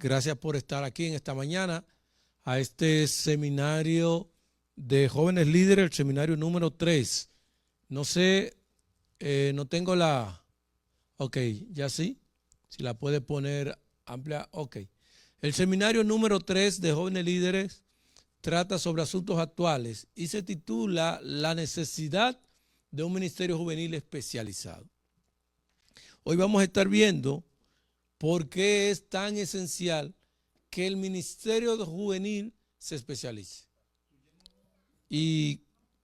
Gracias por estar aquí en esta mañana a este seminario de jóvenes líderes, el seminario número 3. No sé, no tengo la... Ok, ya sí. Si la puede poner amplia. Ok. El seminario número 3 de jóvenes líderes trata sobre asuntos actuales y se titula La necesidad de un ministerio juvenil especializado. Hoy vamos a estar viendo por qué es tan esencial que el ministerio juvenil se especialice. Y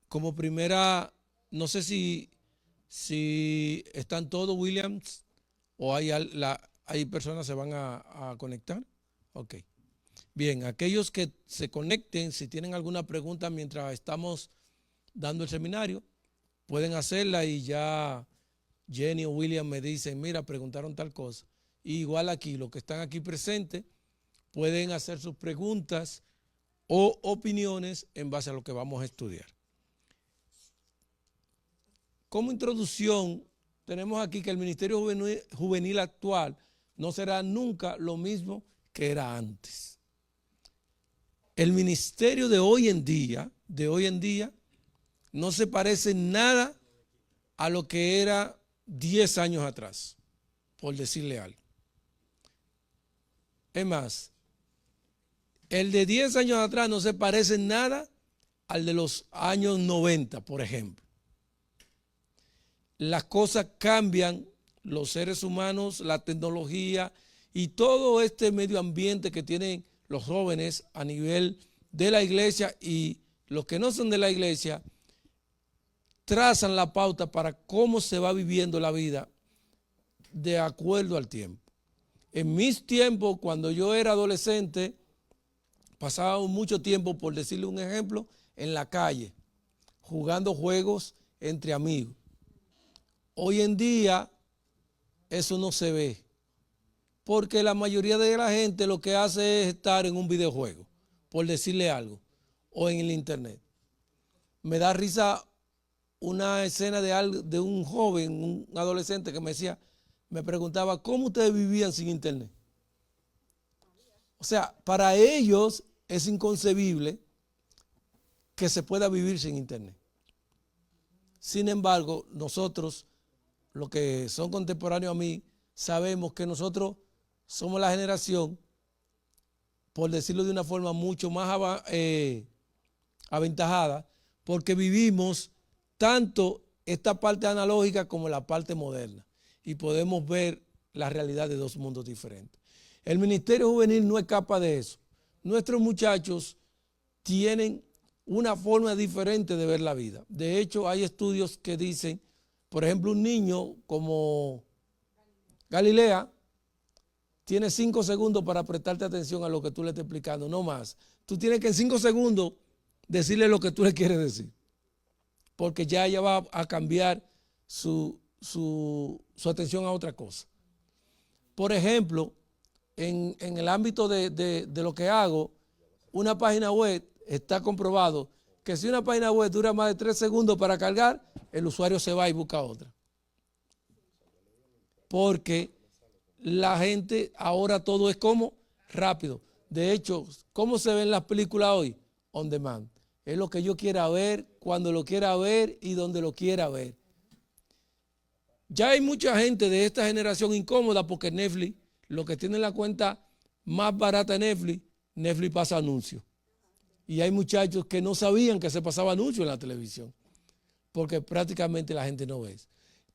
como primera, no sé si están todos, Williams, o hay personas que se van a conectar. Ok. Bien, aquellos que se conecten, si tienen alguna pregunta mientras estamos dando el seminario, pueden hacerla y ya Jenny o William me dicen, mira, preguntaron tal cosa. Y igual aquí, los que están aquí presentes pueden hacer sus preguntas o opiniones en base a lo que vamos a estudiar. Como introducción, tenemos aquí que el Ministerio Juvenil actual no será nunca lo mismo que era antes. El ministerio de hoy en día, no se parece en nada a lo que era 10 años atrás, por decirle algo. Es más, el de 10 años atrás no se parece en nada al de los años 90, por ejemplo. Las cosas cambian, los seres humanos, la tecnología y todo este medio ambiente que tienen los jóvenes a nivel de la iglesia y los que no son de la iglesia, trazan la pauta para cómo se va viviendo la vida de acuerdo al tiempo. En mis tiempos, cuando yo era adolescente, pasaba mucho tiempo, por decirle un ejemplo, en la calle, jugando juegos entre amigos. Hoy en día eso no se ve, porque la mayoría de la gente lo que hace es estar en un videojuego, por decirle algo, o en el internet. Me da risa una escena de un joven, un adolescente que me preguntaba, ¿cómo ustedes vivían sin internet? O sea, para ellos es inconcebible que se pueda vivir sin internet. Sin embargo, nosotros, los que son contemporáneos a mí, sabemos que nosotros somos la generación, por decirlo de una forma mucho más aventajada, porque vivimos tanto esta parte analógica como la parte moderna y podemos ver la realidad de dos mundos diferentes. El Ministerio Juvenil no escapa de eso. Nuestros muchachos tienen una forma diferente de ver la vida. De hecho, hay estudios que dicen, por ejemplo, un niño como Galilea tiene 5 segundos para prestarte atención a lo que tú le estás explicando, no más. Tú tienes que en 5 segundos decirle lo que tú le quieres decir, porque ya ella va a cambiar su atención a otra cosa. Por ejemplo, en el ámbito de lo que hago, una página web, está comprobado que si una página web dura más de 3 segundos para cargar, el usuario se va y busca otra. Porque la gente ahora todo es como rápido. De hecho, ¿cómo se ven las películas hoy? On demand. Es lo que yo quiera ver, cuando lo quiera ver y donde lo quiera ver. Ya hay mucha gente de esta generación incómoda porque Netflix, lo que tiene la cuenta más barata de Netflix pasa anuncios. Y hay muchachos que no sabían que se pasaba anuncios en la televisión, porque prácticamente la gente no ve.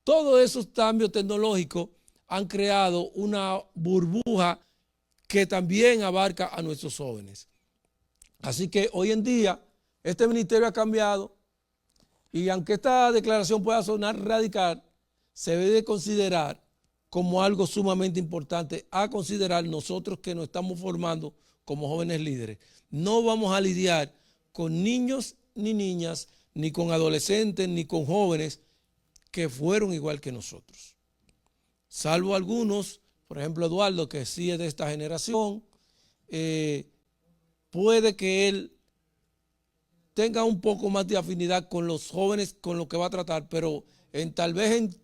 Todos esos cambios tecnológicos han creado una burbuja que también abarca a nuestros jóvenes. Así que hoy en día este ministerio ha cambiado y aunque esta declaración pueda sonar radical, se debe considerar como algo sumamente importante a considerar nosotros que nos estamos formando como jóvenes líderes. No vamos a lidiar con niños ni niñas, ni con adolescentes, ni con jóvenes que fueron igual que nosotros. Salvo algunos, por ejemplo Eduardo, que sí es de esta generación, puede que él tenga un poco más de afinidad con los jóvenes, con lo que va a tratar, pero tal vez en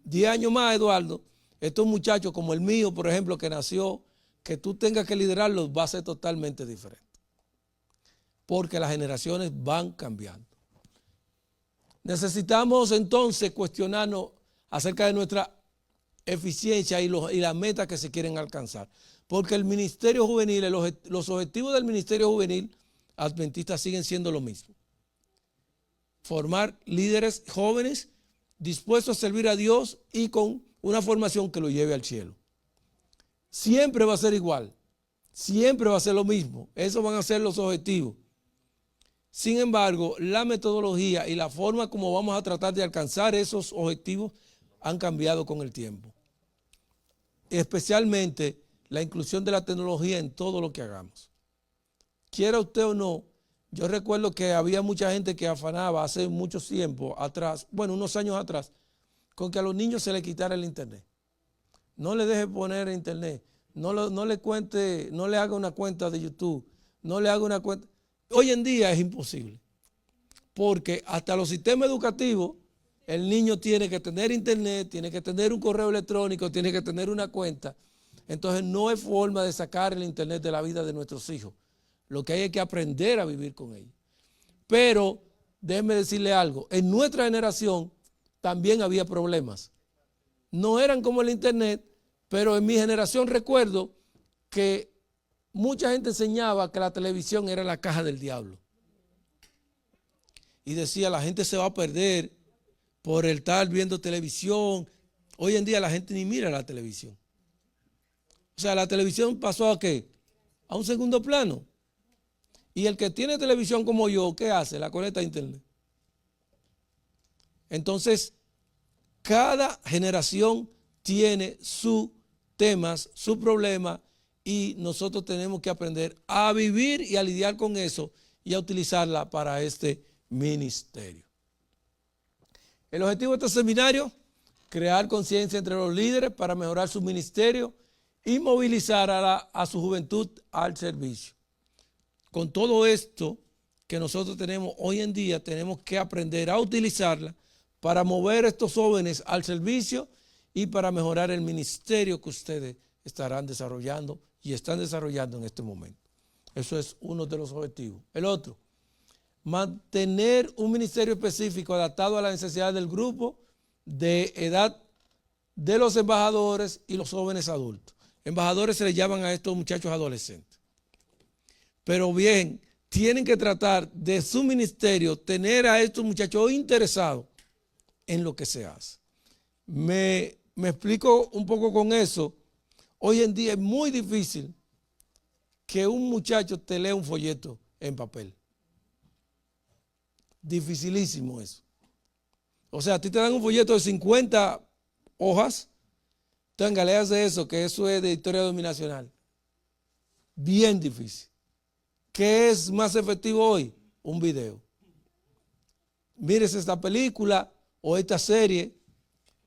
10 años más, Eduardo, estos muchachos como el mío, por ejemplo, que nació que tú tengas que liderarlos va a ser totalmente diferente. Porque las generaciones van cambiando. Necesitamos entonces cuestionarnos acerca de nuestra eficiencia y las metas que se quieren alcanzar. Porque el ministerio juvenil, los objetivos del ministerio juvenil adventista siguen siendo lo mismo. Formar líderes jóvenes dispuestos a servir a Dios y con una formación que lo lleve al cielo. Siempre va a ser igual, siempre va a ser lo mismo, esos van a ser los objetivos. Sin embargo, la metodología y la forma como vamos a tratar de alcanzar esos objetivos han cambiado con el tiempo. Especialmente la inclusión de la tecnología en todo lo que hagamos. Quiera usted o no, yo recuerdo que había mucha gente que afanaba hace mucho tiempo atrás, bueno, unos años atrás, con que a los niños se les quitara el internet. No le deje poner internet, no le cuente, no le haga una cuenta de YouTube, no le haga una cuenta. Hoy en día es imposible, porque hasta los sistemas educativos, el niño tiene que tener internet, tiene que tener un correo electrónico, tiene que tener una cuenta. Entonces no hay forma de sacar el internet de la vida de nuestros hijos. Lo que hay es que aprender a vivir con ellos. Pero déjeme decirle algo, en nuestra generación también había problemas. No eran como el internet, pero en mi generación recuerdo que mucha gente enseñaba que la televisión era la caja del diablo. Y decía, la gente se va a perder por el estar viendo televisión. Hoy en día la gente ni mira la televisión. O sea, la televisión pasó ¿a qué? A un segundo plano. Y el que tiene televisión como yo, ¿qué hace? La conecta a internet. Entonces, cada generación tiene sus temas, sus problemas, y nosotros tenemos que aprender a vivir y a lidiar con eso y a utilizarla para este ministerio. El objetivo de este seminario, crear conciencia entre los líderes para mejorar su ministerio y movilizar a su juventud al servicio. Con todo esto que nosotros tenemos hoy en día, tenemos que aprender a utilizarla para mover a estos jóvenes al servicio y para mejorar el ministerio que ustedes estarán desarrollando y están desarrollando en este momento. Eso es uno de los objetivos. El otro, mantener un ministerio específico adaptado a las necesidades del grupo de edad de los embajadores y los jóvenes adultos. Embajadores se les llaman a estos muchachos adolescentes. Pero bien, tienen que tratar de su ministerio tener a estos muchachos interesados en lo que se hace. Me explico un poco con eso. Hoy en día es muy difícil que un muchacho te lea un folleto en papel. Dificilísimo eso. O sea, a ti te dan un folleto de 50 hojas, tenga, leas de eso, que eso es de historia dominacional. Bien difícil. ¿Qué es más efectivo hoy? Un video. Mires esta película o esta serie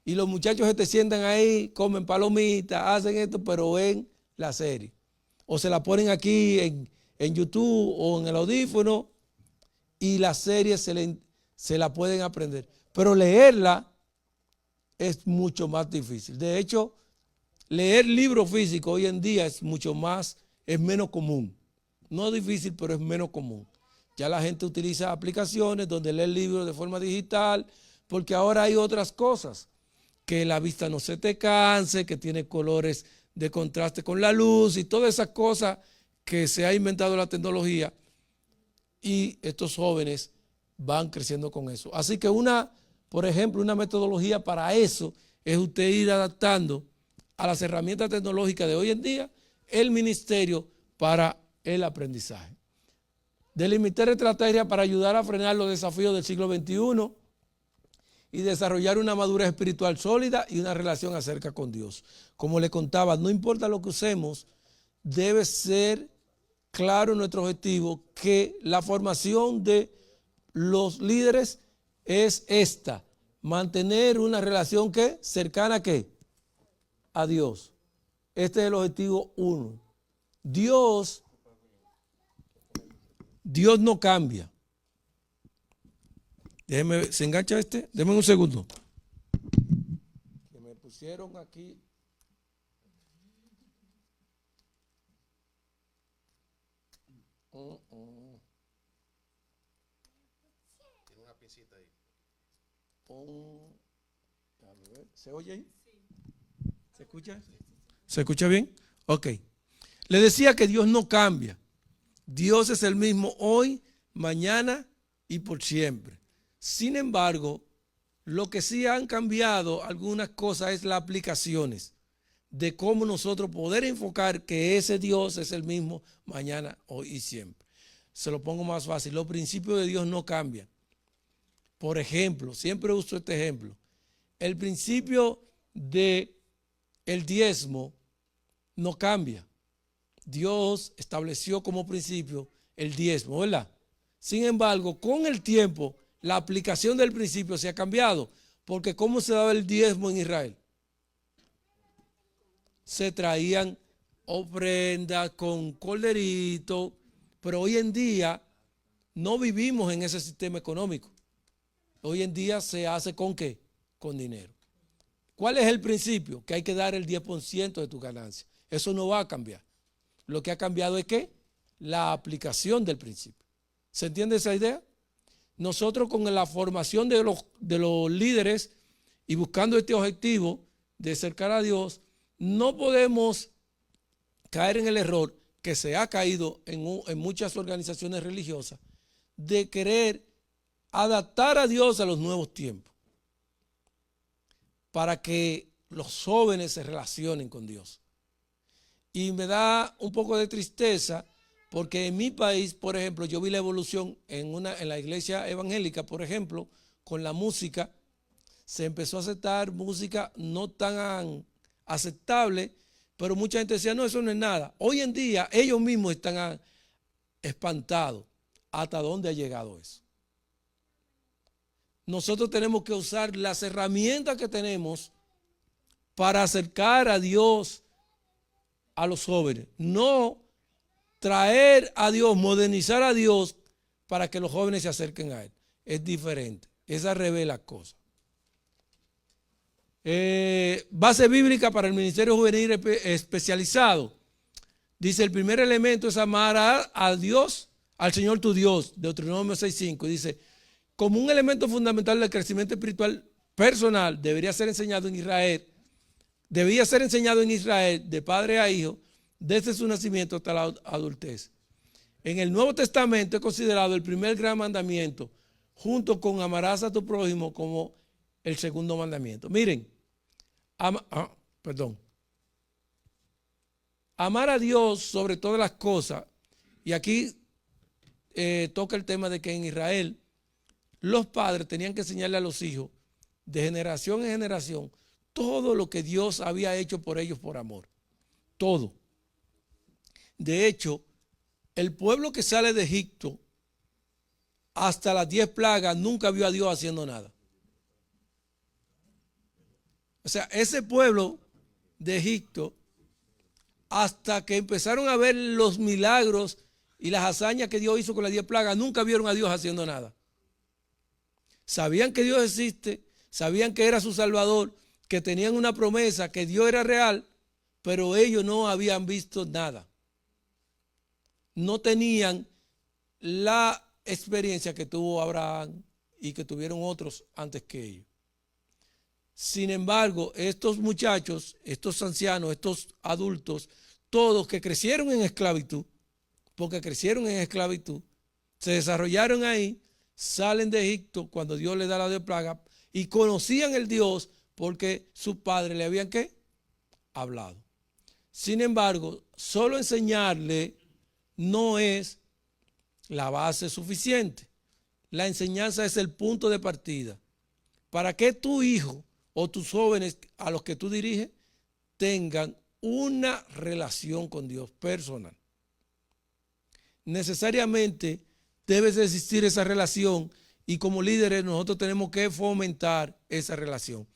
y los muchachos se te sientan ahí, comen palomitas, hacen esto, pero ven la serie. O se la ponen aquí en YouTube o en el audífono y la serie se la pueden aprender. Pero leerla es mucho más difícil. De hecho, leer libros físicos hoy en día es menos común. No es difícil, pero es menos común. Ya la gente utiliza aplicaciones donde lee libros de forma digital, porque ahora hay otras cosas, que la vista no se te canse, que tiene colores de contraste con la luz y todas esas cosas que se ha inventado la tecnología, y estos jóvenes van creciendo con eso. Así que por ejemplo, una metodología para eso es usted ir adaptando a las herramientas tecnológicas de hoy en día el ministerio para el aprendizaje. Delimitar estrategias para ayudar a frenar los desafíos del siglo XXI y desarrollar una madurez espiritual sólida y una relación acerca con Dios. Como le contaba, no importa lo que usemos, debe ser claro nuestro objetivo, que la formación de los líderes es esta: mantener una relación que cercana ¿a qué? A Dios. Este es el objetivo 1. Dios no cambia. Déjeme, ¿se engancha este? Déjeme un segundo. Que me pusieron aquí. Tiene una pincita ahí. ¿Se oye ahí? ¿Se escucha? ¿Se escucha bien? Ok. Le decía que Dios no cambia. Dios es el mismo hoy, mañana y por siempre. Sin embargo, lo que sí han cambiado algunas cosas es las aplicaciones de cómo nosotros poder enfocar que ese Dios es el mismo mañana, hoy y siempre. Se lo pongo más fácil. Los principios de Dios no cambian. Por ejemplo, siempre uso este ejemplo. El principio de el diezmo no cambia. Dios estableció como principio el diezmo, ¿verdad? Sin embargo, con el tiempo, la aplicación del principio se ha cambiado. Porque ¿cómo se daba el diezmo en Israel? Se traían ofrendas con corderito, pero hoy en día no vivimos en ese sistema económico. Hoy en día se hace ¿con qué? Con dinero. ¿Cuál es el principio? Que hay que dar el 10% de tu ganancia. Eso no va a cambiar. Lo que ha cambiado es ¿qué? La aplicación del principio. ¿Se entiende esa idea? Nosotros con la formación de los líderes y buscando este objetivo de acercar a Dios, no podemos caer en el error que se ha caído en muchas organizaciones religiosas de querer adaptar a Dios a los nuevos tiempos para que los jóvenes se relacionen con Dios. Y me da un poco de tristeza porque en mi país, por ejemplo, yo vi la evolución en la iglesia evangélica, por ejemplo, con la música. Se empezó a aceptar música no tan aceptable, pero mucha gente decía, no, eso no es nada. Hoy en día ellos mismos están espantados hasta dónde ha llegado eso. Nosotros tenemos que usar las herramientas que tenemos para acercar a Dios a los jóvenes. No traer a Dios, modernizar a Dios para que los jóvenes se acerquen a Él. Es diferente. Esa revela cosas. Base bíblica para el ministerio juvenil especializado. Dice, el primer elemento es amar a Dios, al Señor tu Dios, Deuteronomio 6:5. Dice, como un elemento fundamental del crecimiento espiritual personal, debía ser enseñado en Israel de padre a hijo, desde su nacimiento hasta la adultez. En el Nuevo Testamento es considerado el primer gran mandamiento, junto con amarás a tu prójimo como el segundo mandamiento. Miren, amar a Dios sobre todas las cosas, y aquí toca el tema de que en Israel los padres tenían que enseñarle a los hijos de generación en generación todo lo que Dios había hecho por ellos por amor. Todo. De hecho, el pueblo que sale de Egipto hasta las 10 plagas nunca vio a Dios haciendo nada. O sea, ese pueblo de Egipto, hasta que empezaron a ver los milagros y las hazañas que Dios hizo con las 10 plagas, nunca vieron a Dios haciendo nada. Sabían que Dios existe, sabían que era su Salvador, que tenían una promesa, que Dios era real, pero ellos no habían visto nada. No tenían la experiencia que tuvo Abraham y que tuvieron otros antes que ellos. Sin embargo, estos muchachos, estos ancianos, estos adultos, todos que crecieron en esclavitud, porque crecieron en esclavitud, se desarrollaron ahí, salen de Egipto cuando Dios les da la 10 plagas y conocían el Dios porque sus padres le habían ¿qué? Hablado. Sin embargo, solo enseñarle no es la base suficiente. La enseñanza es el punto de partida. Para que tu hijo o tus jóvenes a los que tú diriges tengan una relación con Dios personal. Necesariamente debe de existir esa relación y como líderes nosotros tenemos que fomentar esa relación.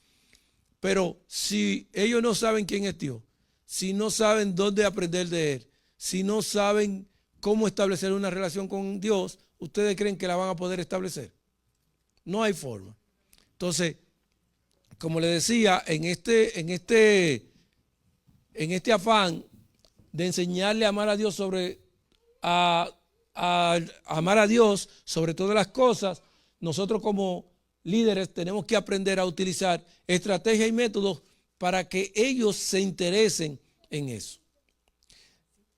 Pero si ellos no saben quién es Dios, si no saben dónde aprender de Él, si no saben cómo establecer una relación con Dios, ¿ustedes creen que la van a poder establecer? No hay forma. Entonces, como les decía, en este afán de enseñarle a amar a Dios a amar a Dios sobre todas las cosas, nosotros como líderes tenemos que aprender a utilizar estrategias y métodos para que ellos se interesen en eso.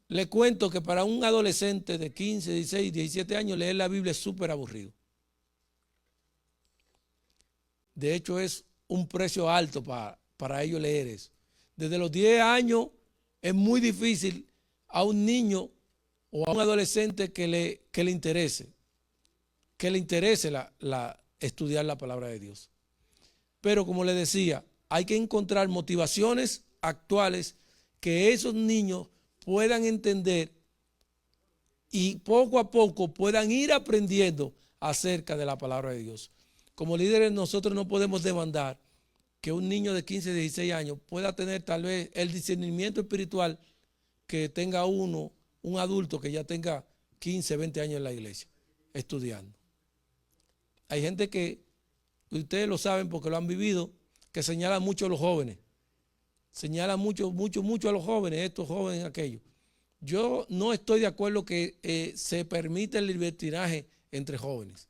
Le cuento que para un adolescente de 15, 16, 17 años leer la Biblia es súper aburrido. De hecho es un precio alto para ellos leer eso. Desde los 10 años es muy difícil a un niño o a un adolescente que le interese estudiar la palabra de Dios. Pero como le decía, hay que encontrar motivaciones actuales que esos niños puedan entender y poco a poco puedan ir aprendiendo acerca de la palabra de Dios. Como líderes nosotros no podemos demandar que un niño de 15, 16 años pueda tener tal vez el discernimiento espiritual que tenga un adulto que ya tenga 15, 20 años en la iglesia estudiando. Hay gente que, ustedes lo saben porque lo han vivido, que señala mucho a los jóvenes. Señala mucho a los jóvenes, estos jóvenes, aquellos. Yo no estoy de acuerdo que se permita el libertinaje entre jóvenes.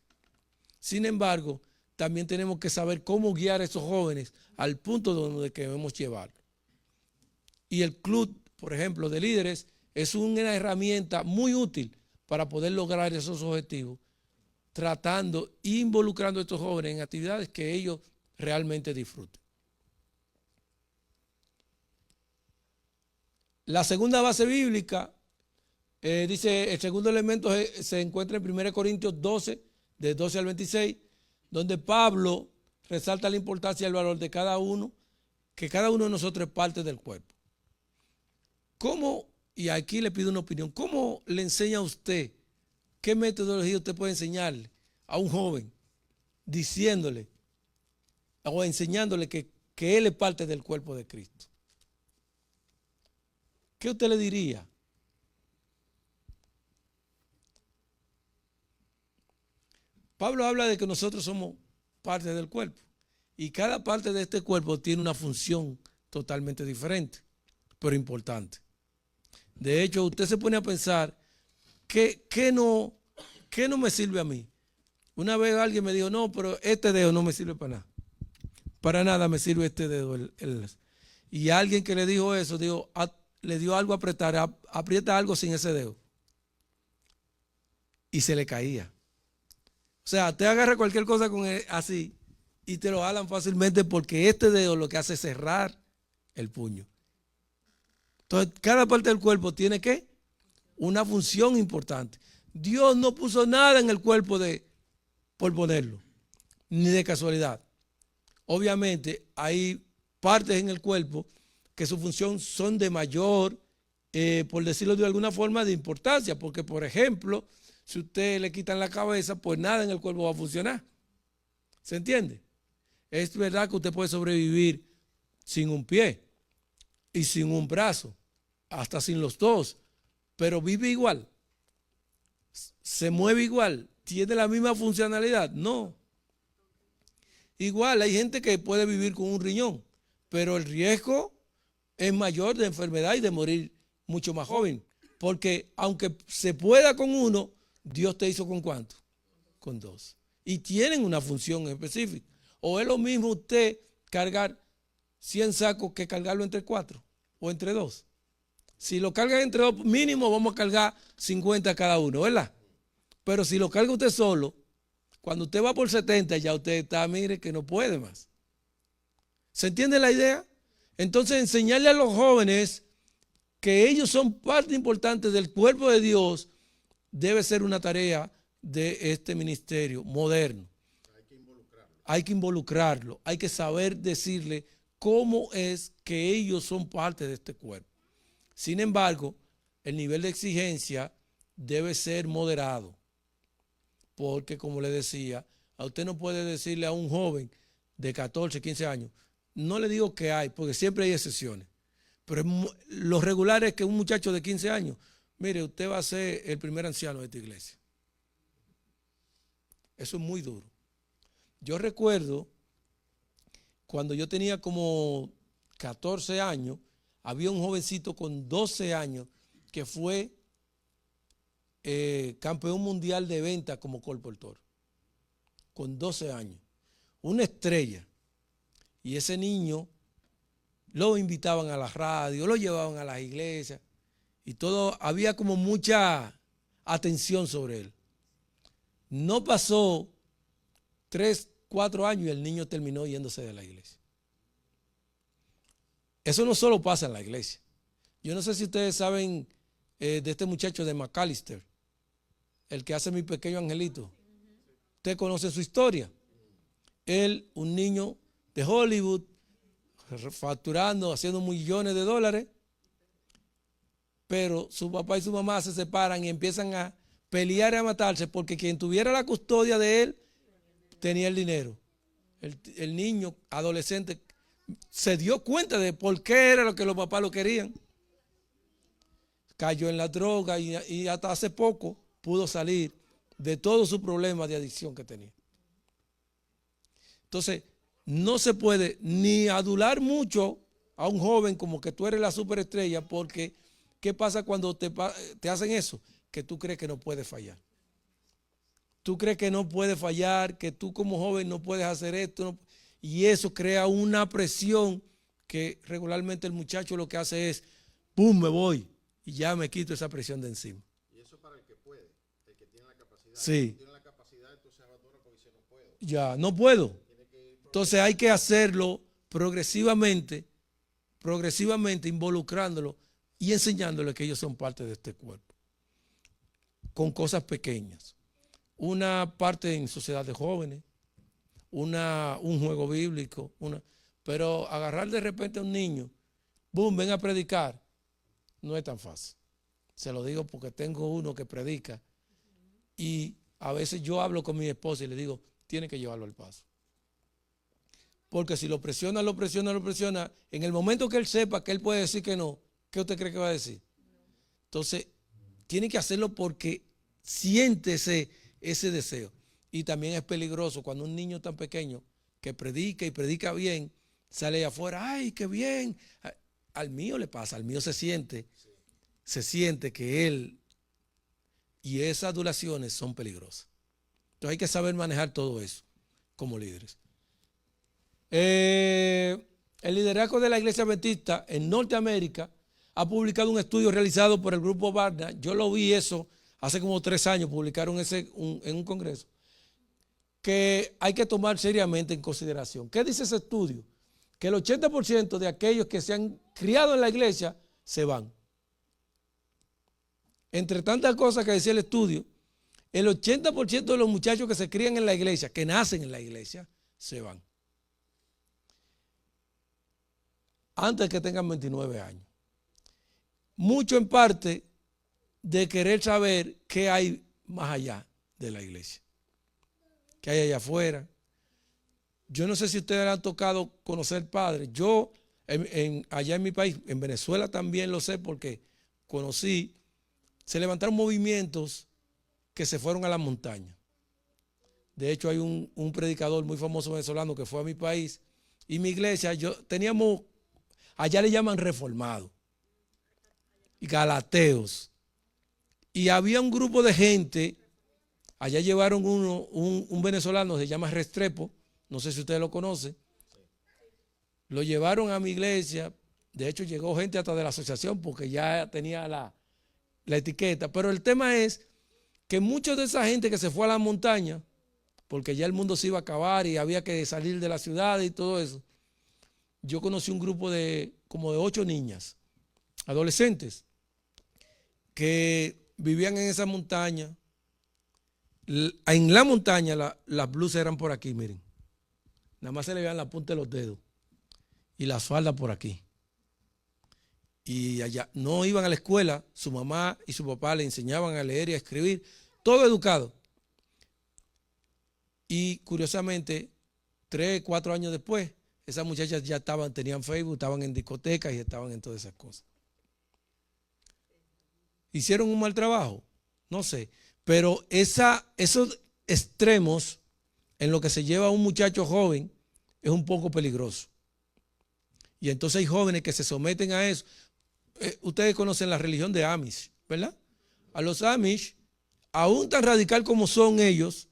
Sin embargo, también tenemos que saber cómo guiar a esos jóvenes al punto donde debemos llevar. Y el club, por ejemplo, de líderes, es una herramienta muy útil para poder lograr esos objetivos, tratando e involucrando a estos jóvenes en actividades que ellos realmente disfruten. La segunda base bíblica, dice, el segundo elemento se encuentra en 1 Corintios 12, de 12 al 26, donde Pablo resalta la importancia y el valor de cada uno, que cada uno de nosotros es parte del cuerpo. ¿Cómo, y aquí le pido una opinión, cómo le enseña a usted, qué metodología usted puede enseñarle a un joven, diciéndole o enseñándole que él es parte del cuerpo de Cristo? ¿Qué usted le diría? Pablo habla de que nosotros somos parte del cuerpo y cada parte de este cuerpo tiene una función totalmente diferente, pero importante. De hecho, usted se pone a pensar, ¿qué no me sirve a mí? Una vez alguien me dijo, no, pero este dedo no me sirve para nada. Para nada me sirve este dedo. Y alguien que le dijo eso, le dio algo a apretar, aprieta algo sin ese dedo. Y se le caía. O sea, te agarra cualquier cosa con así y te lo jalan fácilmente porque este dedo lo que hace es cerrar el puño. Entonces, cada parte del cuerpo tiene una función importante. Dios no puso nada en el cuerpo por ponerlo, ni de casualidad. Obviamente, hay partes en el cuerpo que su función son de mayor, por decirlo de alguna forma, de importancia, porque, por ejemplo, si usted le quitan la cabeza, pues nada en el cuerpo va a funcionar. ¿Se entiende? Es verdad que usted puede sobrevivir sin un pie y sin un brazo, hasta sin los dos, pero vive igual, se mueve igual, tiene la misma funcionalidad. No. Igual hay gente que puede vivir con un riñón, pero el riesgo es mayor de enfermedad y de morir mucho más joven, porque aunque se pueda con uno, Dios te hizo ¿con cuánto? Con dos. Y tienen una función específica. O es lo mismo usted cargar 100 sacos que cargarlo entre 4 o entre 2. Si lo cargan entre 2, mínimo vamos a cargar 50 cada uno, ¿verdad? Pero si lo carga usted solo, cuando usted va por 70, ya usted está, mire, que no puede más. ¿Se entiende la idea? Entonces, enseñarle a los jóvenes que ellos son parte importante del cuerpo de Dios debe ser una tarea de este ministerio moderno. Hay que involucrarlo, hay que saber decirle cómo es que ellos son parte de este cuerpo. Sin embargo, el nivel de exigencia debe ser moderado, porque como le decía, a usted no puede decirle a un joven de 14, 15 años, no le digo que hay, porque siempre hay excepciones, pero lo regular es que un muchacho de 15 años, mire, usted va a ser el primer anciano de esta iglesia. Eso es muy duro. Yo recuerdo cuando yo tenía como 14 años, había un jovencito con 12 años que fue campeón mundial de venta como colportor, con 12 años. Una estrella. Y ese niño lo invitaban a la radio, lo llevaban a las iglesias y todo, había como mucha atención sobre él. No pasó 3, 4 años y el niño terminó yéndose de la iglesia. Eso no solo pasa en la iglesia. Yo no sé si ustedes saben de este muchacho de McAllister, el que hace Mi Pequeño Angelito. Ustedes conocen su historia. Él, un niño de Hollywood, facturando, haciendo millones de dólares, pero su papá y su mamá se separan y empiezan a pelear y a matarse porque quien tuviera la custodia de él tenía el dinero. El niño adolescente se dio cuenta de por qué era lo que los papás lo querían. Cayó en la droga y hasta hace poco pudo salir de todos sus problemas de adicción que tenía. Entonces, no se puede ni adular mucho a un joven como que tú eres la superestrella, porque ¿qué pasa cuando te hacen eso? Que tú crees que no puedes fallar. Tú crees que no puedes fallar, que tú como joven no puedes hacer esto. No, y eso crea una presión que regularmente el muchacho lo que hace es, ¡pum!, me voy y ya me quito esa presión de encima. Y eso para el que puede, el que tiene la capacidad. Sí. El que tiene la capacidad, entonces abandona porque dice no puedo. Ya, no puedo. Entonces hay que hacerlo progresivamente, involucrándolo y enseñándole que ellos son parte de este cuerpo, con cosas pequeñas. Una parte en sociedad de jóvenes, un juego bíblico, pero agarrar de repente a un niño, boom, ven a predicar, no es tan fácil. Se lo digo porque tengo uno que predica y a veces yo hablo con mi esposa y le digo, tiene que llevarlo al paso. Porque si lo presiona, en el momento que él sepa que él puede decir que no, ¿qué usted cree que va a decir? Entonces, tiene que hacerlo porque siente ese deseo. Y también es peligroso cuando un niño tan pequeño que predica y predica bien, sale allá afuera, ¡ay, qué bien! Al mío le pasa, al mío se siente que él y esas adulaciones son peligrosas. Entonces hay que saber manejar todo eso como líderes. El liderazgo de la Iglesia Adventista en Norteamérica ha publicado un estudio realizado por el grupo Barna. Yo lo vi eso hace como 3 años, publicaron en un congreso, que hay que tomar seriamente en consideración. ¿Qué dice ese estudio? Que el 80% de aquellos que se han criado en la iglesia se van. Entre tantas cosas que decía el estudio, el 80% de los muchachos que se crían en la iglesia, que nacen en la iglesia, se van. Antes que tengan 29 años. Mucho en parte de querer saber qué hay más allá de la iglesia. ¿Qué hay allá afuera? Yo no sé si ustedes le han tocado conocer padres. Yo, allá en mi país, en Venezuela también lo sé porque conocí, se levantaron movimientos que se fueron a la montaña. De hecho, hay un predicador muy famoso venezolano que fue a mi país y mi iglesia, teníamos, allá le llaman reformados y galateos. Y había un grupo de gente, allá llevaron un venezolano, se llama Restrepo, no sé si ustedes lo conocen, lo llevaron a mi iglesia, de hecho llegó gente hasta de la asociación porque ya tenía la etiqueta, pero el tema es que mucha de esa gente que se fue a la montaña, porque ya el mundo se iba a acabar y había que salir de la ciudad y todo eso, yo conocí un grupo como de 8 niñas, adolescentes, que vivían en esa montaña. En la montaña las blusas eran por aquí, miren. Nada más se le veían la punta de los dedos. Y las faldas por aquí. Y allá no iban a la escuela. Su mamá y su papá le enseñaban a leer y a escribir. Todo educado. Y curiosamente, 3, 4 años después, esas muchachas ya tenían Facebook, estaban en discotecas y estaban en todas esas cosas. ¿Hicieron un mal trabajo? No sé. Pero esos extremos en lo que se lleva a un muchacho joven es un poco peligroso. Y entonces hay jóvenes que se someten a eso. Ustedes conocen la religión de Amish, ¿verdad? A los Amish aún tan radical como son ellos,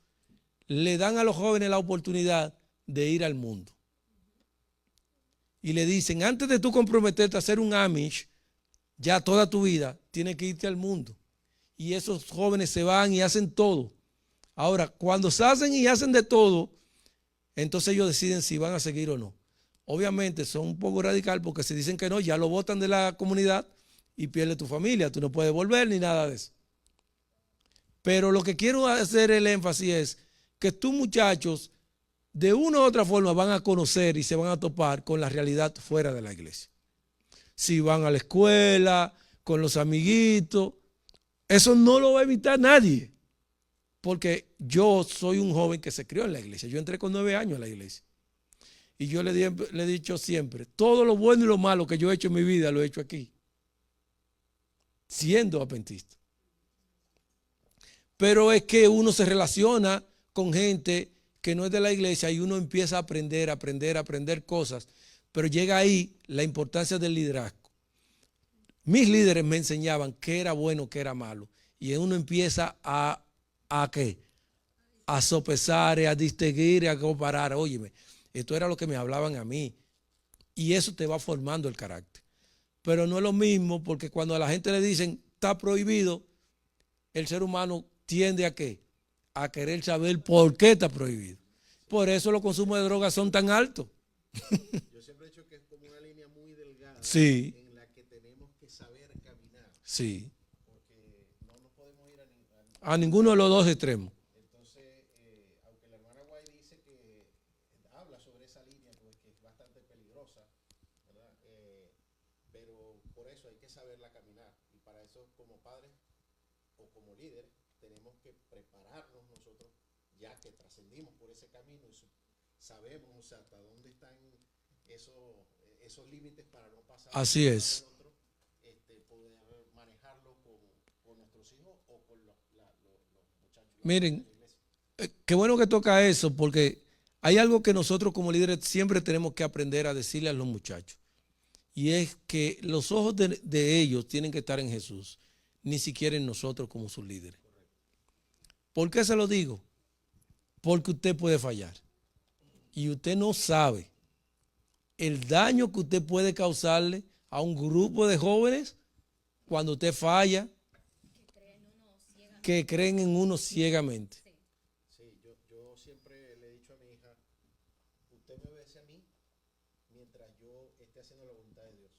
le dan a los jóvenes la oportunidad de ir al mundo. Y le dicen, antes de tú comprometerte a ser un Amish, ya toda tu vida, tienes que irte al mundo. Y esos jóvenes se van y hacen todo. Ahora, cuando se hacen y hacen de todo, entonces ellos deciden si van a seguir o no. Obviamente son un poco radical porque si dicen que no, ya lo botan de la comunidad y pierde tu familia. Tú no puedes volver ni nada de eso. Pero lo que quiero hacer el énfasis es que tus muchachos de una u otra forma van a conocer y se van a topar con la realidad fuera de la iglesia. Si van a la escuela, con los amiguitos, eso no lo va a evitar nadie. Porque yo soy un joven que se crió en la iglesia. Yo entré con 9 años a la iglesia. Y yo le he dicho siempre, todo lo bueno y lo malo que yo he hecho en mi vida lo he hecho aquí, siendo adventista. Pero es que uno se relaciona con gente que no es de la iglesia y uno empieza a aprender cosas. Pero llega ahí la importancia del liderazgo. Mis líderes me enseñaban qué era bueno, qué era malo. Y uno empieza ¿a qué? A sopesar, a distinguir, a comparar. Óyeme, esto era lo que me hablaban a mí. Y eso te va formando el carácter. Pero no es lo mismo porque cuando a la gente le dicen está prohibido, el ser humano tiende ¿a qué? A querer saber por qué está prohibido. Por eso los consumos de drogas son tan altos. Yo siempre he dicho que es como una línea muy delgada Sí. en la que tenemos que saber caminar. Sí. Porque no nos podemos ir A ninguno de los dos extremos. Entonces, aunque la hermana Guay dice que habla sobre esa línea, pues que es bastante peligrosa, ¿verdad? Pero por eso hay que saberla caminar. Y para eso, como padres o como líderes, tenemos que prepararnos nosotros, ya que trascendimos por ese camino y sabemos, o sea, hasta dónde están esos límites para no pasar. Así es. Otro, poder manejarlo con nuestros hijos o con los muchachos. Miren, qué bueno que toca eso, porque hay algo que nosotros como líderes siempre tenemos que aprender a decirle a los muchachos. Y es que los ojos de ellos tienen que estar en Jesús, ni siquiera en nosotros como sus líderes. ¿Por qué se lo digo? Porque usted puede fallar. Y usted no sabe el daño que usted puede causarle a un grupo de jóvenes cuando usted falla, que creen en uno ciegamente. Sí, yo siempre le he dicho a mi hija, usted me obedece a mí mientras yo esté haciendo la voluntad de Dios.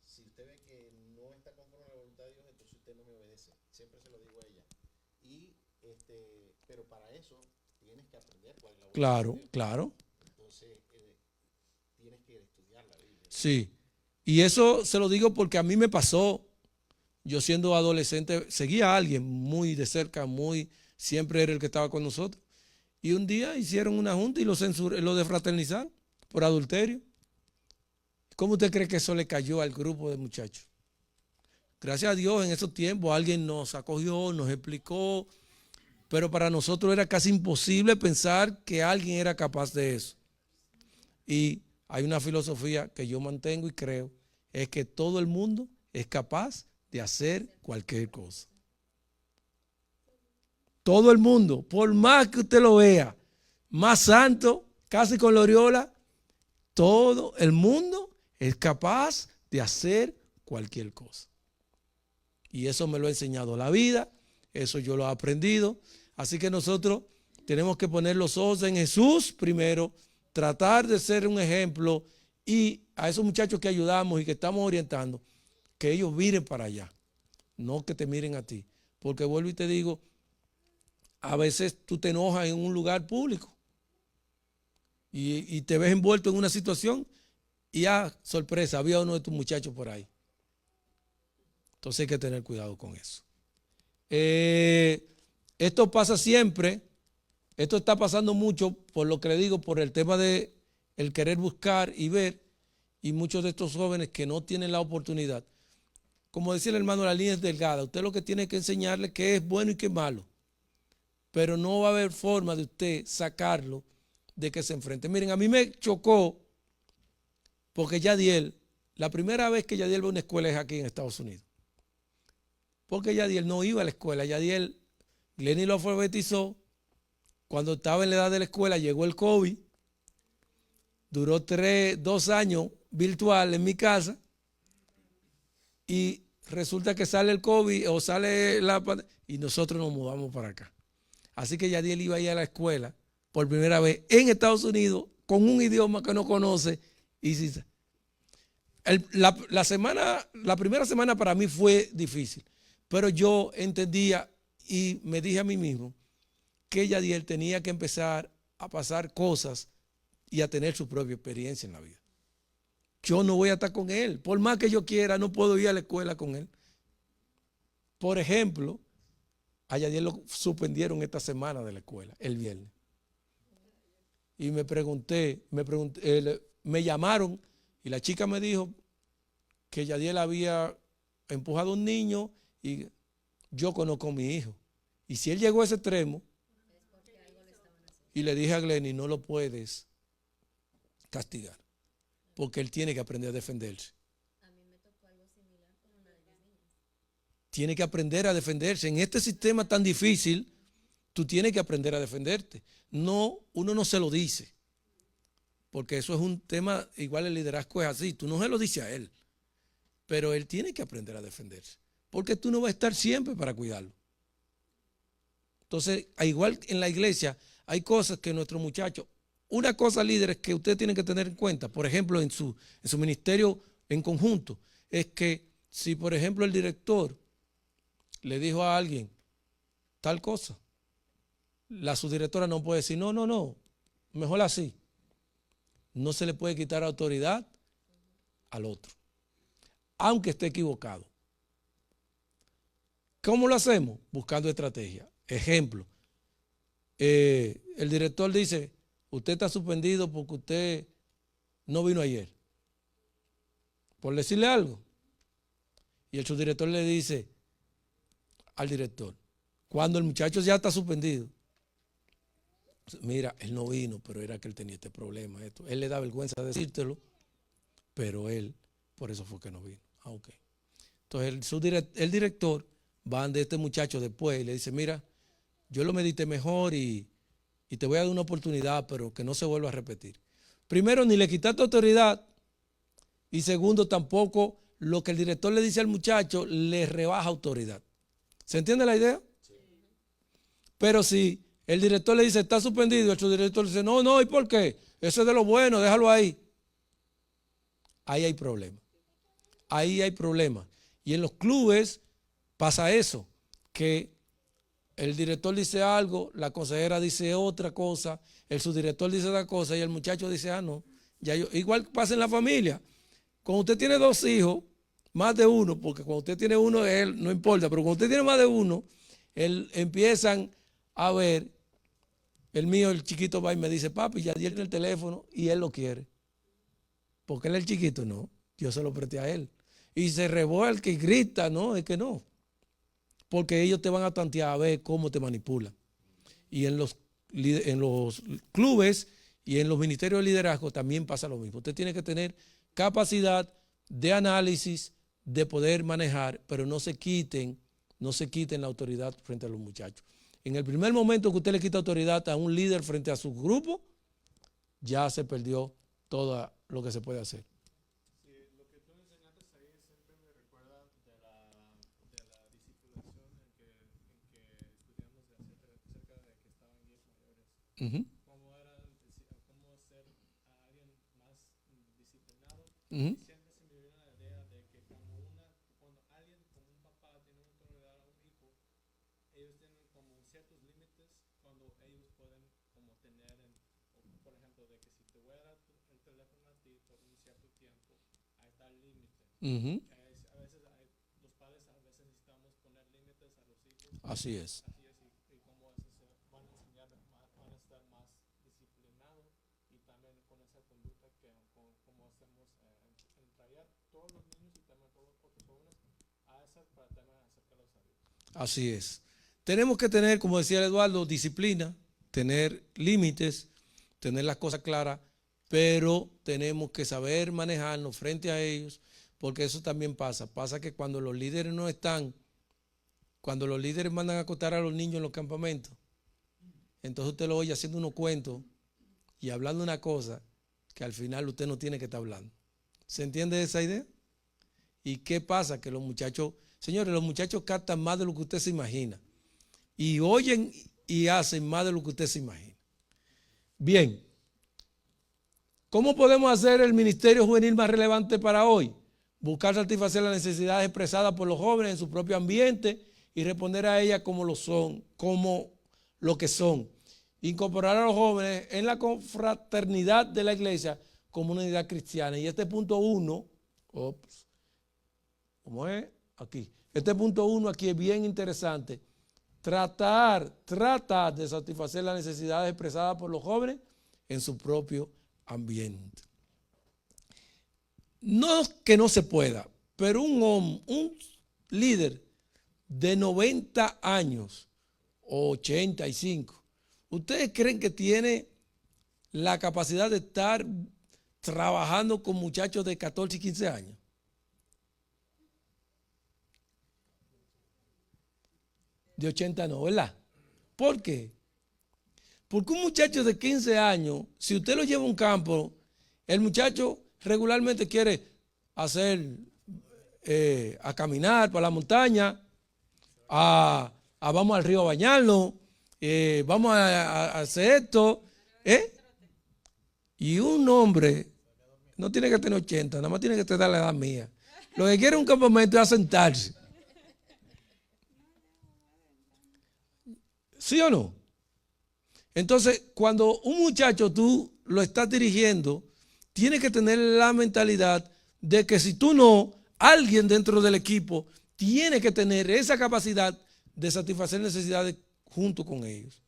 Si usted ve que no está conforme a la voluntad de Dios, entonces usted no me obedece. Siempre se lo digo a ella. Y pero para eso tienes que aprender cuál es la voluntad Claro, de Dios. claro. Entonces tienes que estudiar la Biblia. Sí. Y eso se lo digo porque a mí me pasó. Yo siendo adolescente seguía a alguien muy de cerca, siempre era el que estaba con nosotros. Y un día hicieron una junta y lo defraternizaron por adulterio. ¿Cómo usted cree que eso le cayó al grupo de muchachos? Gracias a Dios en esos tiempos alguien nos acogió, nos explicó, pero para nosotros era casi imposible pensar que alguien era capaz de eso. Y hay una filosofía que yo mantengo y creo, es que todo el mundo es capaz de hacer cualquier cosa. Todo el mundo, por más que usted lo vea, más santo, casi con la aureola, todo el mundo es capaz de hacer cualquier cosa. Y eso me lo ha enseñado la vida, eso yo lo he aprendido. Así que nosotros tenemos que poner los ojos en Jesús primero, tratar de ser un ejemplo y a esos muchachos que ayudamos y que estamos orientando, que ellos miren para allá, no que te miren a ti. Porque vuelvo y te digo, a veces tú te enojas en un lugar público y te ves envuelto en una situación y sorpresa, había uno de tus muchachos por ahí. Entonces hay que tener cuidado con eso. Esto pasa siempre, esto está pasando mucho por lo que le digo, por el tema de el querer buscar y ver, y muchos de estos jóvenes que no tienen la oportunidad. Como decía el hermano, la línea es delgada. Usted lo que tiene que enseñarle qué es bueno y qué es malo. Pero no va a haber forma de usted sacarlo de que se enfrente. Miren, a mí me chocó porque Yadiel, la primera vez que Yadiel va a una escuela es aquí en Estados Unidos. Porque Yadiel no iba a la escuela. Yadiel Glenny lo alfabetizó. Cuando estaba en la edad de la escuela llegó el COVID. Duró 2 años virtual en mi casa. Y resulta que sale el COVID o sale la pandemia y nosotros nos mudamos para acá. Así que Yadiel iba a ir a la escuela por primera vez en Estados Unidos con un idioma que no conoce. Y la primera semana para mí fue difícil, pero yo entendía y me dije a mí mismo que Yadiel tenía que empezar a pasar cosas y a tener su propia experiencia en la vida. Yo no voy a estar con él. Por más que yo quiera, no puedo ir a la escuela con él. Por ejemplo, a Yadiel lo suspendieron esta semana de la escuela, el viernes. Y me llamaron y la chica me dijo que Yadiel había empujado a un niño y yo conozco a mi hijo. Y si él llegó a ese extremo, y le dije a Glenny, no lo puedes castigar, porque él tiene que aprender a defenderse. A mí me tocó algo similar con una de las niñas. Tiene que aprender a defenderse. En este sistema tan difícil, tú tienes que aprender a defenderte. No, uno no se lo dice, porque eso es un tema, igual el liderazgo es así, tú no se lo dices a él, pero él tiene que aprender a defenderse, porque tú no vas a estar siempre para cuidarlo. Entonces, igual en la iglesia, hay cosas que nuestros muchachos, una cosa, líderes, que ustedes tienen que tener en cuenta, por ejemplo, en su ministerio en conjunto, es que si, por ejemplo, el director le dijo a alguien tal cosa, la subdirectora no puede decir, no, mejor así. No se le puede quitar autoridad al otro, aunque esté equivocado. ¿Cómo lo hacemos? Buscando estrategia. Ejemplo, el director dice, usted está suspendido porque usted no vino ayer, por decirle algo. Y el subdirector le dice al director, cuando el muchacho ya está suspendido, mira, él no vino, pero era que él tenía este problema. Él le da vergüenza decírtelo, pero él, por eso fue que no vino. Ok. Entonces el director va de este muchacho después y le dice, mira, yo lo medité mejor y te voy a dar una oportunidad, pero que no se vuelva a repetir. Primero, ni le quitaste autoridad, y segundo, tampoco lo que el director le dice al muchacho le rebaja autoridad. ¿Se entiende la idea? Sí. Pero si el director le dice, está suspendido, el subdirector le dice, no, ¿y por qué? Eso es de lo bueno, déjalo ahí. Ahí hay problema. Ahí hay problema. Y en los clubes pasa eso, que el director dice algo, la consejera dice otra cosa, el subdirector dice otra cosa y el muchacho dice, no. Igual pasa en la familia. Cuando usted tiene 2 hijos, más de uno, porque cuando usted tiene uno, él no importa, pero cuando usted tiene más de uno, empiezan a ver, el mío, el chiquito, va y me dice, papi, ya tiene el teléfono y él lo quiere. Porque él es el chiquito, no, yo se lo presté a él. Y se revuelca y grita, no, es que no. Porque ellos te van a tantear a ver cómo te manipulan. Y en los clubes y en los ministerios de liderazgo también pasa lo mismo. Usted tiene que tener capacidad de análisis, de poder manejar, pero no se quiten la autoridad frente a los muchachos. En el primer momento que usted le quita autoridad a un líder frente a su grupo, ya se perdió todo lo que se puede hacer. Sí, lo que tú enseñaste ahí siempre me recuerda de la discipulación en que estudiamos acerca de que estaban 10 mayores. Cómo ser a alguien más disciplinado. Uh-huh. Siempre se me viene la idea de que cuando alguien como un papá tiene autoridad a un hijo, ellos tienen como ciertos límites cuando ellos pueden como tener, por ejemplo, de que si te voy a dar el teléfono a ti por un cierto tiempo, hay tal límite. Uh-huh. A veces los padres a veces necesitamos poner límites a los hijos. Así es. Y cómo eso se van a enseñar, van a estar más disciplinados y también con esa conducta que como hacemos entrayar todos los niños y también todos los profesores a esas para también acercarlos a Dios. Así es. Tenemos que tener, como decía Eduardo, disciplina, tener límites, tener las cosas claras, pero tenemos que saber manejarnos frente a ellos, porque eso también pasa. Pasa que cuando los líderes no están cuando los líderes mandan a acostar a los niños en los campamentos, entonces usted lo oye haciendo unos cuentos y hablando una cosa que al final usted no tiene que estar hablando. ¿Se entiende esa idea? ¿Y qué pasa? Que los muchachos, señores, los muchachos captan más de lo que usted se imagina. Y oyen y hacen más de lo que usted se imagina. Bien. ¿Cómo podemos hacer el ministerio juvenil más relevante para hoy? Buscar satisfacer las necesidades expresadas por los jóvenes en su propio ambiente y responder a ellas como lo son, como lo que son. Incorporar a los jóvenes en la confraternidad de la iglesia como una unidad cristiana. Y este punto 1, ¿cómo es? Aquí. Este punto 1 aquí es bien interesante. Tratar de satisfacer las necesidades expresadas por los jóvenes en su propio ambiente. No que no se pueda, pero un líder de 90 años o 85, ¿ustedes creen que tiene la capacidad de estar trabajando con muchachos de 14 y 15 años? De 80 no, ¿verdad? ¿Por qué? Porque un muchacho de 15 años, si usted lo lleva a un campo, el muchacho regularmente quiere hacer, a caminar por la montaña, vamos al río a bañarnos, vamos a hacer esto, Y un hombre no tiene que tener 80, nada más tiene que tener la edad mía. Lo que quiere un campamento es sentarse. ¿Sí o no? Entonces, cuando un muchacho tú lo estás dirigiendo, tiene que tener la mentalidad de que si tú no, alguien dentro del equipo tiene que tener esa capacidad de satisfacer necesidades junto con ellos.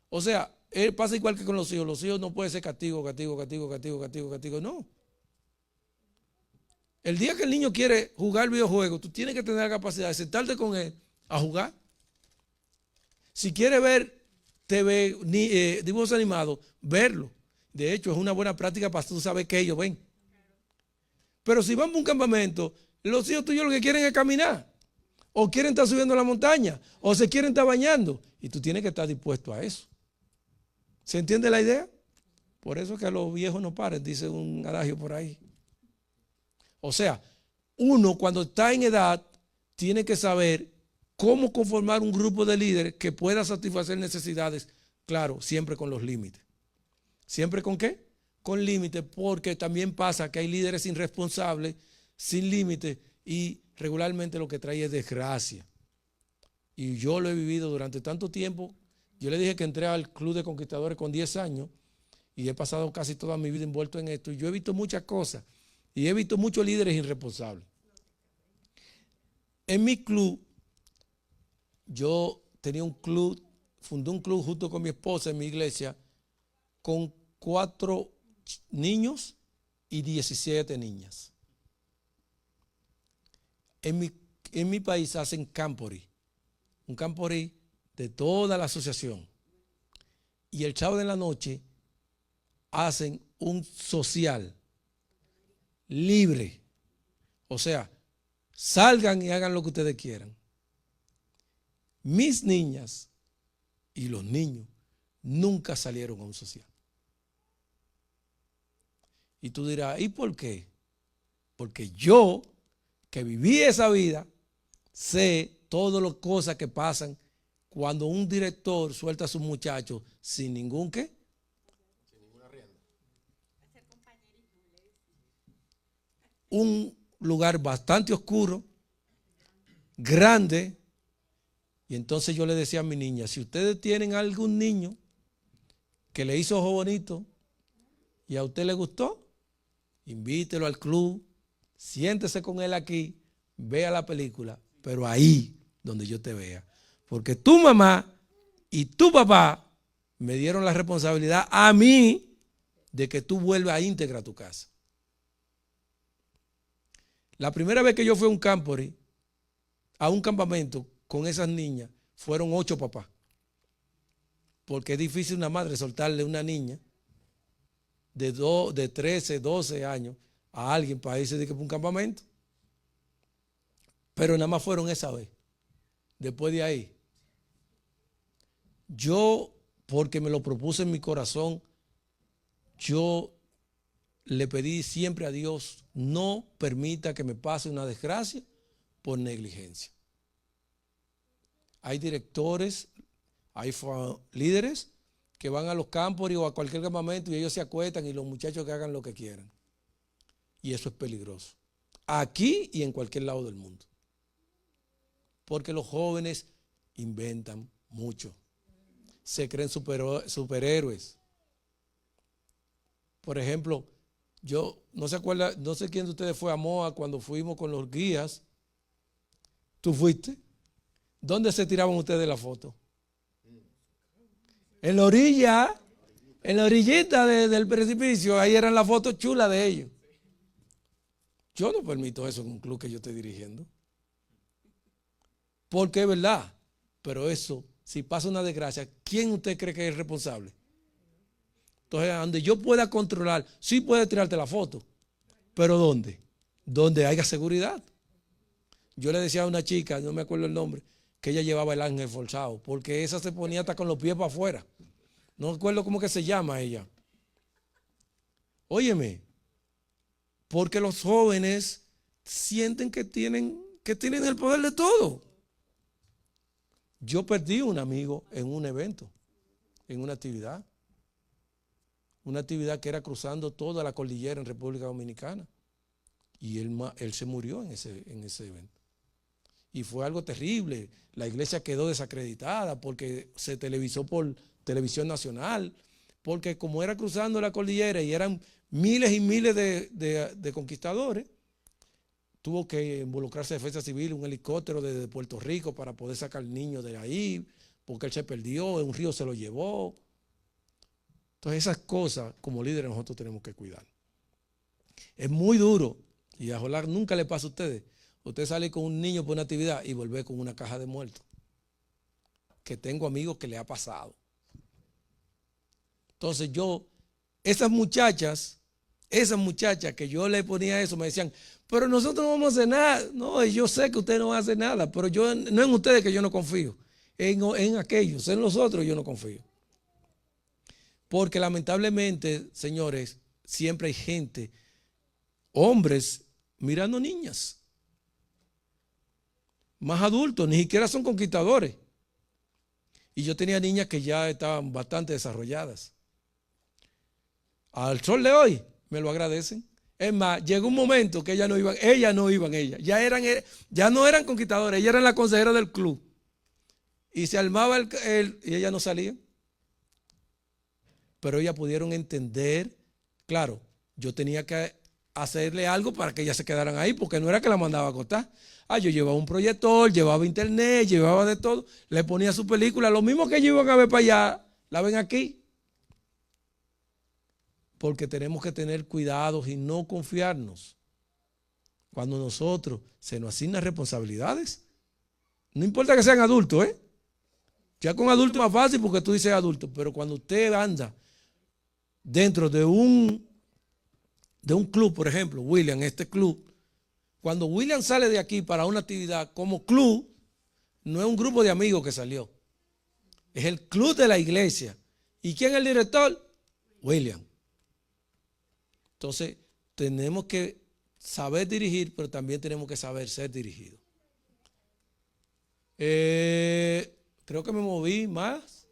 O sea, pasa igual que con los hijos. Los hijos no pueden ser castigo, no. El día que el niño quiere jugar videojuegos, tú tienes que tener la capacidad de sentarte con él a jugar. Si quiere ver TV, dibujos animados, verlo. De hecho, es una buena práctica para tú saber que ellos ven. Pero si vamos a un campamento, los hijos tuyos lo que quieren es caminar. O quieren estar subiendo la montaña. O se quieren estar bañando. Y tú tienes que estar dispuesto a eso. ¿Se entiende la idea? Por eso es que a los viejos no paren, dice un adagio por ahí. O sea, uno cuando está en edad tiene que saber cómo conformar un grupo de líderes que pueda satisfacer necesidades, claro, siempre con los límites. ¿Siempre con qué? Con límites, porque también pasa que hay líderes irresponsables, sin límites, y regularmente lo que trae es desgracia. Y yo lo he vivido durante tanto tiempo. Yo le dije que entré al Club de Conquistadores con 10 años y he pasado casi toda mi vida envuelto en esto. Y yo he visto muchas cosas y he visto muchos líderes irresponsables. En mi club, yo tenía un club, fundé un club junto con mi esposa en mi iglesia con 4 niños y 17 niñas. En mi país hacen camporee, un camporee de toda la asociación. Y el sábado en la noche hacen un social libre. O sea, salgan y hagan lo que ustedes quieran. Mis niñas y los niños nunca salieron a un social. Y tú dirás, ¿y por qué? Porque yo, que viví esa vida, sé todas las cosas que pasan cuando un director suelta a sus muchachos sin ningún qué. Sin ninguna rienda. Un lugar bastante oscuro, grande. Y entonces yo le decía a mi niña, si ustedes tienen algún niño que le hizo ojo bonito y a usted le gustó, invítelo al club, siéntese con él aquí, vea la película, pero ahí donde yo te vea. Porque tu mamá y tu papá me dieron la responsabilidad a mí de que tú vuelvas íntegra a tu casa. La primera vez que yo fui a un camporee, a un campamento con esas niñas, fueron 8 papás. Porque es difícil una madre soltarle una niña de 13, 12 años a alguien para irse de un campamento. Pero nada más fueron esa vez. después de ahí, yo, porque me lo propuse en mi corazón, yo le pedí siempre a Dios, no permita que me pase una desgracia por negligencia. Hay directores, hay líderes que van a los campos o a cualquier campamento y ellos se acuestan y los muchachos que hagan lo que quieran. Y eso es peligroso. Aquí y en cualquier lado del mundo. Porque los jóvenes inventan mucho. Se creen superhéroes. Por ejemplo, yo no se acuerda, no sé quién de ustedes fue a Moa cuando fuimos con los guías. ¿Tú fuiste? ¿Dónde se tiraban ustedes la foto? En la orilla, en la orillita del precipicio, ahí eran las fotos chulas de ellos. Yo no permito eso en un club que yo estoy dirigiendo. Porque es verdad, pero eso, si pasa una desgracia, ¿quién usted cree que es el responsable? Entonces, donde yo pueda controlar, sí puede tirarte la foto, pero ¿dónde? Donde haya seguridad. Yo le decía a una chica, no me acuerdo el nombre, que ella llevaba el ángel forzado, porque esa se ponía hasta con los pies para afuera. No recuerdo cómo que se llama ella. Óyeme, porque los jóvenes sienten que tienen el poder de todo. Yo perdí un amigo en un evento, en una actividad que era cruzando toda la cordillera en República Dominicana. Y él se murió en ese evento. Y fue algo terrible. La iglesia quedó desacreditada porque se televisó por televisión nacional, porque como era cruzando la cordillera y eran miles y miles de conquistadores, tuvo que involucrarse Defensa Civil, un helicóptero desde Puerto Rico para poder sacar al niño de ahí, porque él se perdió, un río se lo llevó. Entonces esas cosas como líderes nosotros tenemos que cuidar. Es muy duro y ojalá nunca le pase a ustedes. Usted sale con un niño por una actividad y vuelve con una caja de muertos. Que tengo amigos que le ha pasado. Entonces esas muchachas que yo le ponía eso, me decían, pero nosotros no vamos a hacer nada. No, yo sé que ustedes no van a hacer nada, pero no en ustedes que yo no confío. En aquellos, en los otros yo no confío. Porque lamentablemente, señores, siempre hay gente, hombres, mirando niñas. Más adultos, ni siquiera son conquistadores. Y yo tenía niñas que ya estaban bastante desarrolladas. Al sol de hoy me lo agradecen. Es más, llegó un momento que ellas no iban. Ya no eran conquistadoras, ellas eran las consejeras del club. Y se armaba y ellas no salían. Pero ellas pudieron entender, claro, yo tenía que hacerle algo para que ellas se quedaran ahí, porque no era que la mandaba a acostar. Yo llevaba un proyector, llevaba internet, llevaba de todo, le ponía su película, lo mismo que ellos iban a ver para allá, la ven aquí. Porque tenemos que tener cuidados y no confiarnos. Cuando nosotros se nos asignan responsabilidades, no importa que sean adultos, ya con adultos es más fácil porque tú dices adulto, pero cuando usted anda dentro de un club, por ejemplo, William, este club, cuando William sale de aquí para una actividad como club, no es un grupo de amigos que salió, es el club de la iglesia. ¿Y quién es el director? William. Entonces, tenemos que saber dirigir, pero también tenemos que saber ser dirigidos. Creo que me moví más.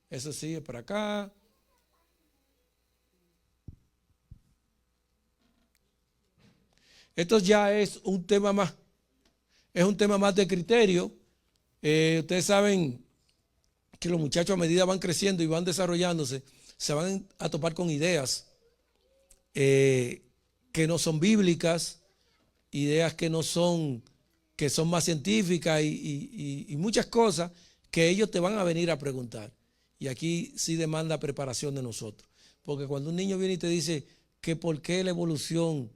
Eso sigue para acá. Esto ya es un tema más. Es un tema más de criterio. Ustedes saben que los muchachos a medida van creciendo y van desarrollándose, se van a topar con ideas que no son bíblicas, ideas que son más científicas y muchas cosas que ellos te van a venir a preguntar. Y aquí sí demanda preparación de nosotros. Porque cuando un niño viene y te dice que por qué la evolución,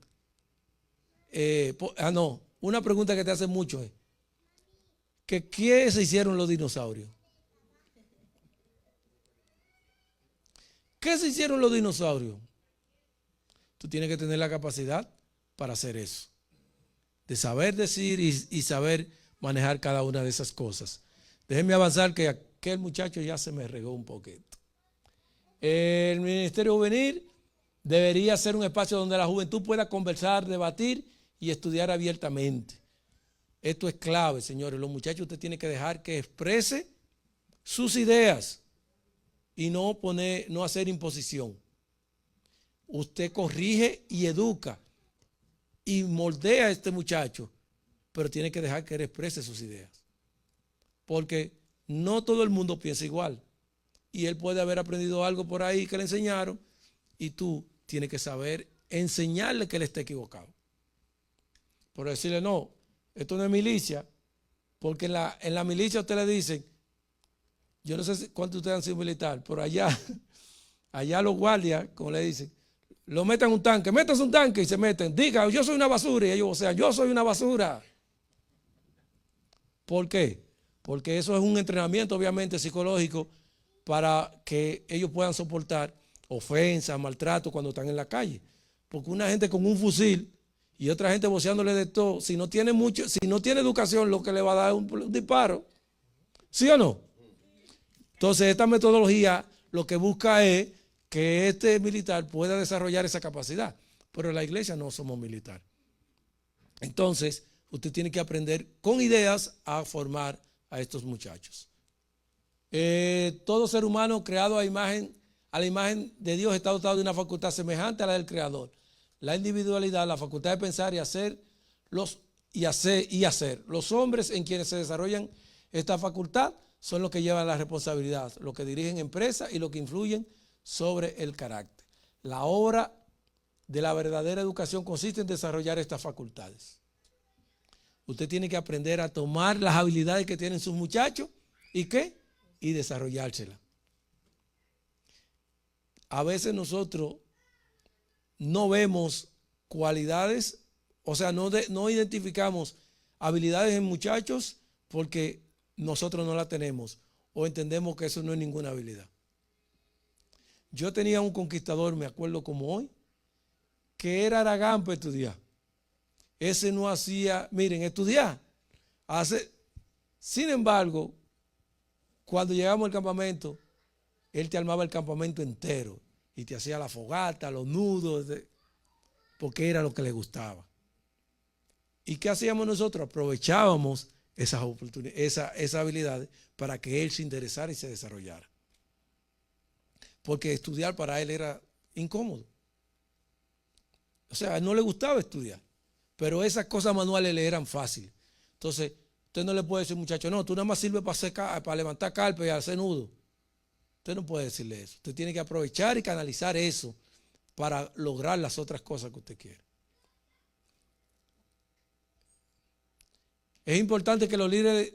una pregunta que te hace mucho es, que ¿qué se hicieron los dinosaurios? ¿Qué se hicieron los dinosaurios? Tú tienes que tener la capacidad para hacer eso. De saber decir y saber manejar cada una de esas cosas. Déjenme avanzar que aquel muchacho ya se me regó un poquito. El Ministerio Juvenil debería ser un espacio donde la juventud pueda conversar, debatir y estudiar abiertamente. Esto es clave, señores. Los muchachos usted tiene que dejar que exprese sus ideas y no hacer imposición. Usted corrige y educa y moldea a este muchacho, pero tiene que dejar que él exprese sus ideas. Porque no todo el mundo piensa igual. Y él puede haber aprendido algo por ahí que le enseñaron y tú tienes que saber enseñarle que él está equivocado. Por decirle, no, esto no es milicia, porque en la milicia usted le dicen, yo no sé cuántos ustedes han sido militar, pero allá los guardias, como le dicen, lo meten en un tanque, métanse un tanque y se meten, diga, yo soy una basura, y ellos, o sea, yo soy una basura. ¿Por qué? Porque eso es un entrenamiento obviamente psicológico para que ellos puedan soportar ofensas, maltrato cuando están en la calle. Porque una gente con un fusil y otra gente voceándole de todo, si no tiene educación, lo que le va a dar es un disparo. ¿Sí o no? Entonces, esta metodología lo que busca es que este militar pueda desarrollar esa capacidad. Pero en la iglesia no somos militares. Entonces, usted tiene que aprender con ideas a formar a estos muchachos. Todo ser humano creado a la imagen de Dios está dotado de una facultad semejante a la del Creador. La individualidad, la facultad de pensar y hacer. Los hombres en quienes se desarrollan esta facultad son los que llevan la responsabilidad, los que dirigen empresas y los que influyen sobre el carácter. La obra de la verdadera educación consiste en desarrollar estas facultades. Usted tiene que aprender a tomar las habilidades que tienen sus muchachos y desarrollárselas. A veces nosotros no vemos cualidades, o sea, no identificamos habilidades en muchachos porque nosotros no las tenemos o entendemos que eso no es ninguna habilidad. Yo tenía un conquistador, me acuerdo como hoy, que era haragán para estudiar. Ese no hacía, miren, estudiar. Sin embargo, cuando llegamos al campamento, él te armaba el campamento entero y te hacía la fogata, los nudos, porque era lo que le gustaba. ¿Y qué hacíamos nosotros? Aprovechábamos esas oportunidades, esas habilidades para que él se interesara y se desarrollara. Porque estudiar para él era incómodo. O sea, a él no le gustaba estudiar, pero esas cosas manuales le eran fáciles. Entonces, usted no le puede decir, muchacho, no, tú nada más sirves para levantar carpa y hacer nudo. Usted no puede decirle eso. Usted tiene que aprovechar y canalizar eso para lograr las otras cosas que usted quiere. Es importante que los líderes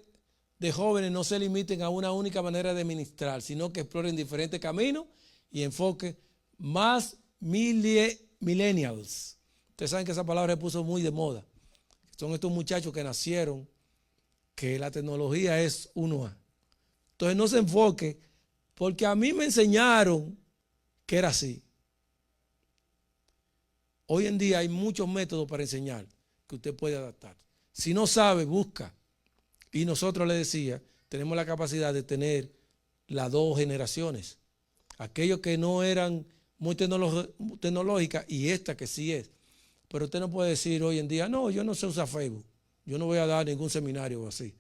de jóvenes no se limiten a una única manera de ministrar, sino que exploren diferentes caminos y enfoques más millennials. Ustedes saben que esa palabra se puso muy de moda. Son estos muchachos que nacieron, que la tecnología es uno a. Entonces no se enfoque, porque a mí me enseñaron que era así. Hoy en día hay muchos métodos para enseñar que usted puede adaptar. Si no sabe, busca. Y nosotros, le decía, tenemos la capacidad de tener las dos generaciones. Aquellos que no eran muy tecnológicas y esta que sí es. Pero usted no puede decir hoy en día, no, yo no sé usar Facebook. Yo no voy a dar ningún seminario así.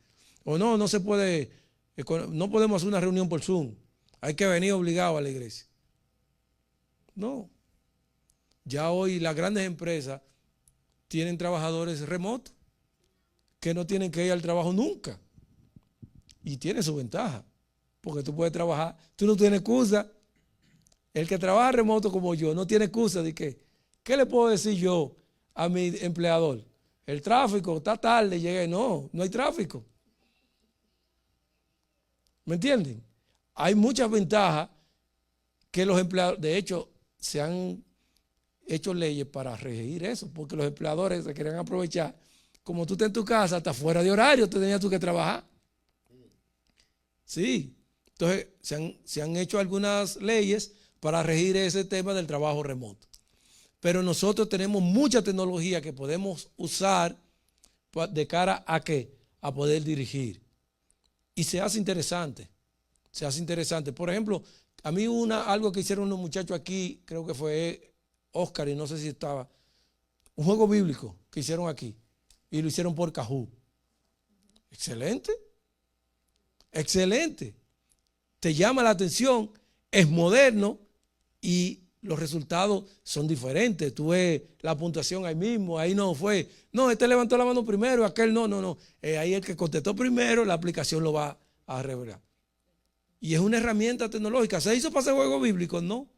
O no se puede, no podemos hacer una reunión por Zoom. Hay que venir obligado a la iglesia. No. Ya hoy las grandes empresas tienen trabajadores remotos que no tienen que ir al trabajo nunca. Y tiene su ventaja. Porque tú puedes trabajar, tú no tienes excusa. El que trabaja remoto como yo no tiene excusa de que, ¿qué le puedo decir yo a mi empleador? El tráfico, está tarde, llegué. No hay tráfico. ¿Me entienden? Hay muchas ventajas que los empleadores, de hecho, se han hecho leyes para regir eso, porque los empleadores se quieren aprovechar. Como tú estás en tu casa, estás fuera de horario, te tenías tú que trabajar. Sí. Entonces, se han hecho algunas leyes para regir ese tema del trabajo remoto. Pero nosotros tenemos mucha tecnología que podemos usar de cara a ¿qué? a poder dirigir. Y se hace interesante, se hace interesante. Por ejemplo, a mí algo que hicieron unos muchachos aquí, creo que fue Oscar y no sé si estaba, un juego bíblico que hicieron aquí y lo hicieron por Kahoot. Excelente, excelente. Te llama la atención, es moderno y los resultados son diferentes. Tú ves la puntuación ahí mismo, ahí no fue, no, este levantó la mano primero, aquel no. Ahí el que contestó primero, la aplicación lo va a revelar. Y es una herramienta tecnológica. ¿Se hizo para hacer juegos bíblicos? No,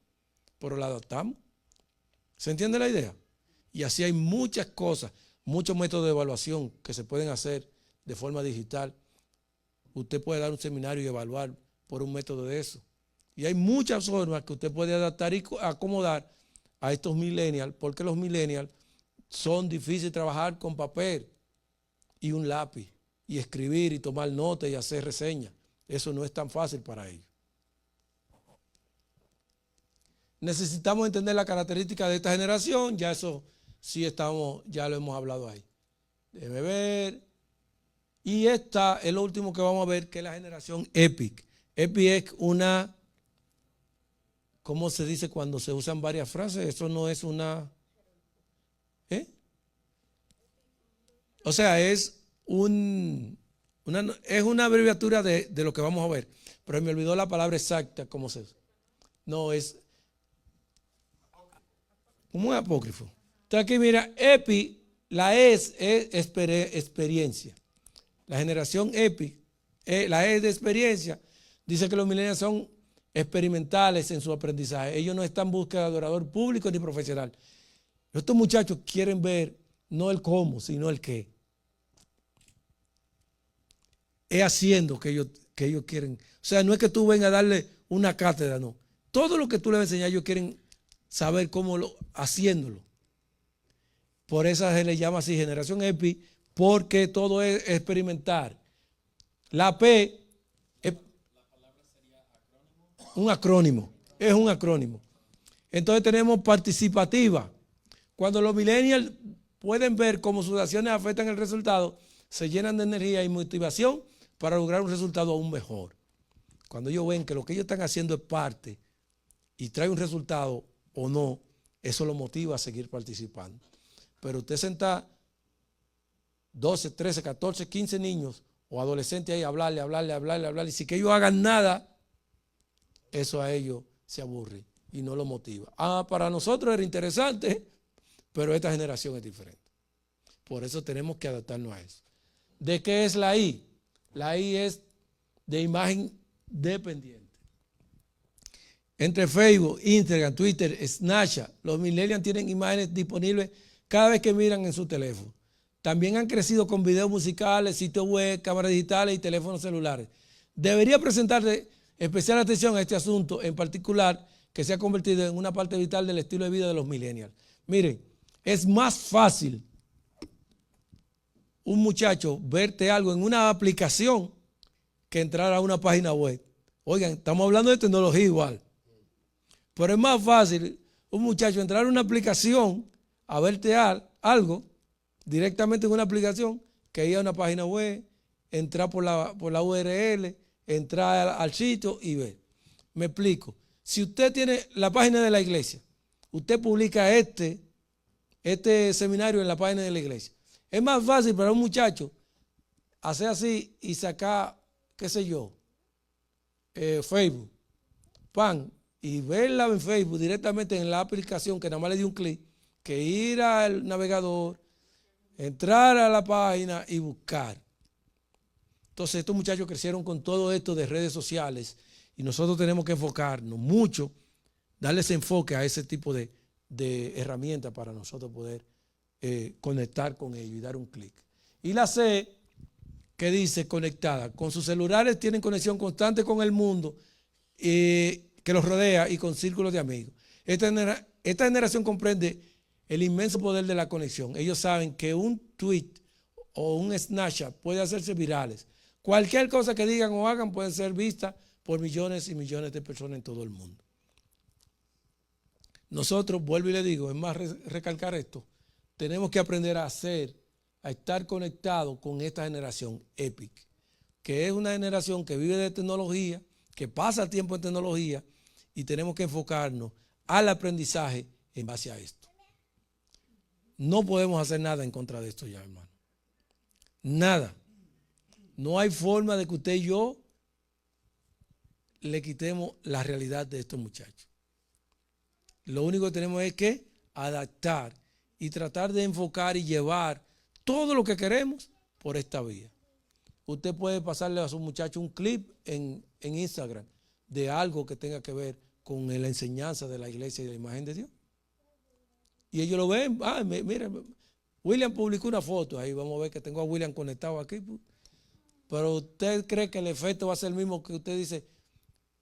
pero la adaptamos. ¿Se entiende la idea? Y así hay muchas cosas, muchos métodos de evaluación que se pueden hacer de forma digital. Usted puede dar un seminario y evaluar por un método de eso. Y hay muchas formas que usted puede adaptar y acomodar a estos millennials, porque los millennials son difíciles de trabajar con papel y un lápiz, y escribir y tomar notas y hacer reseñas. Eso no es tan fácil para ellos. Necesitamos entender la característica de esta generación, ya eso sí ya lo hemos hablado ahí. Déjeme ver. Y esta es lo último que vamos a ver, que es la generación EPIC. EPIC es una, ¿cómo se dice cuando se usan varias frases? Eso no es una, o sea, es una abreviatura de lo que vamos a ver, pero me olvidó la palabra exacta, ¿cómo se usa? No, es como un apócrifo. Entonces aquí mira, EPI, la E es experiencia. La generación EPI, la E es de experiencia, dice que los millennials son experimentales en su aprendizaje. Ellos no están en búsqueda de orador público ni profesional. Estos muchachos quieren ver no el cómo, sino el qué. Es haciendo que ellos quieren. O sea, no es que tú vengas a darle una cátedra, no. Todo lo que tú les vas a enseñar, ellos quieren saber cómo haciéndolo. Por eso se le llama así generación EPI, porque todo es experimentar. La P es un acrónimo, es un acrónimo. Entonces tenemos participativa. Cuando los millennials pueden ver cómo sus acciones afectan el resultado, se llenan de energía y motivación para lograr un resultado aún mejor. Cuando ellos ven que lo que ellos están haciendo es parte y trae un resultado o no, eso lo motiva a seguir participando. Pero usted senta 12, 13, 14, 15 niños o adolescentes ahí a hablarle, y si que ellos hagan nada, eso a ellos se aburre y no lo motiva. Para nosotros era interesante, pero esta generación es diferente. Por eso tenemos que adaptarnos a eso. ¿De qué es la I? La I es de imagen dependiente. Entre Facebook, Instagram, Twitter, Snapchat, los millennials tienen imágenes disponibles cada vez que miran en su teléfono. También han crecido con videos musicales, sitios web, cámaras digitales y teléfonos celulares. Debería presentarle especial atención a este asunto en particular, que se ha convertido en una parte vital del estilo de vida de los millennials. Miren, es más fácil un muchacho verte algo en una aplicación que entrar a una página web. Oigan, estamos hablando de tecnología igual. Pero es más fácil un muchacho entrar a una aplicación a verte algo directamente en una aplicación que ir a una página web, entrar por la URL, entrar al sitio y ver. Me explico. Si usted tiene la página de la iglesia, usted publica este seminario en la página de la iglesia. Es más fácil para un muchacho hacer así y sacar, qué sé yo, Facebook, y verla en Facebook directamente en la aplicación que nada más le dio un clic, que ir al navegador, entrar a la página y buscar. Entonces estos muchachos crecieron con todo esto de redes sociales y nosotros tenemos que enfocarnos mucho, darles enfoque a ese tipo de herramientas para nosotros poder conectar con ellos y dar un clic. Y la C, que dice conectada, con sus celulares tienen conexión constante con el mundo que los rodea y con círculos de amigos. Esta generación comprende el inmenso poder de la conexión. Ellos saben que un tweet o un Snapchat puede hacerse virales. Cualquier cosa que digan o hagan puede ser vista por millones y millones de personas en todo el mundo. Nosotros, vuelvo y le digo, es más recalcar esto, tenemos que aprender a a estar conectado con esta generación EPIC, que es una generación que vive de tecnología, que pasa tiempo en tecnología y tenemos que enfocarnos al aprendizaje en base a esto. No podemos hacer nada en contra de esto ya, hermano. Nada. No hay forma de que usted y yo le quitemos la realidad de estos muchachos. Lo único que tenemos es que adaptar y tratar de enfocar y llevar todo lo que queremos por esta vía. Usted puede pasarle a su muchacho un clip en Instagram de algo que tenga que ver con la enseñanza de la iglesia y de la imagen de Dios. Y ellos lo ven, mira, William publicó una foto, ahí vamos a ver que tengo a William conectado aquí. Pero usted cree que el efecto va a ser el mismo que usted dice,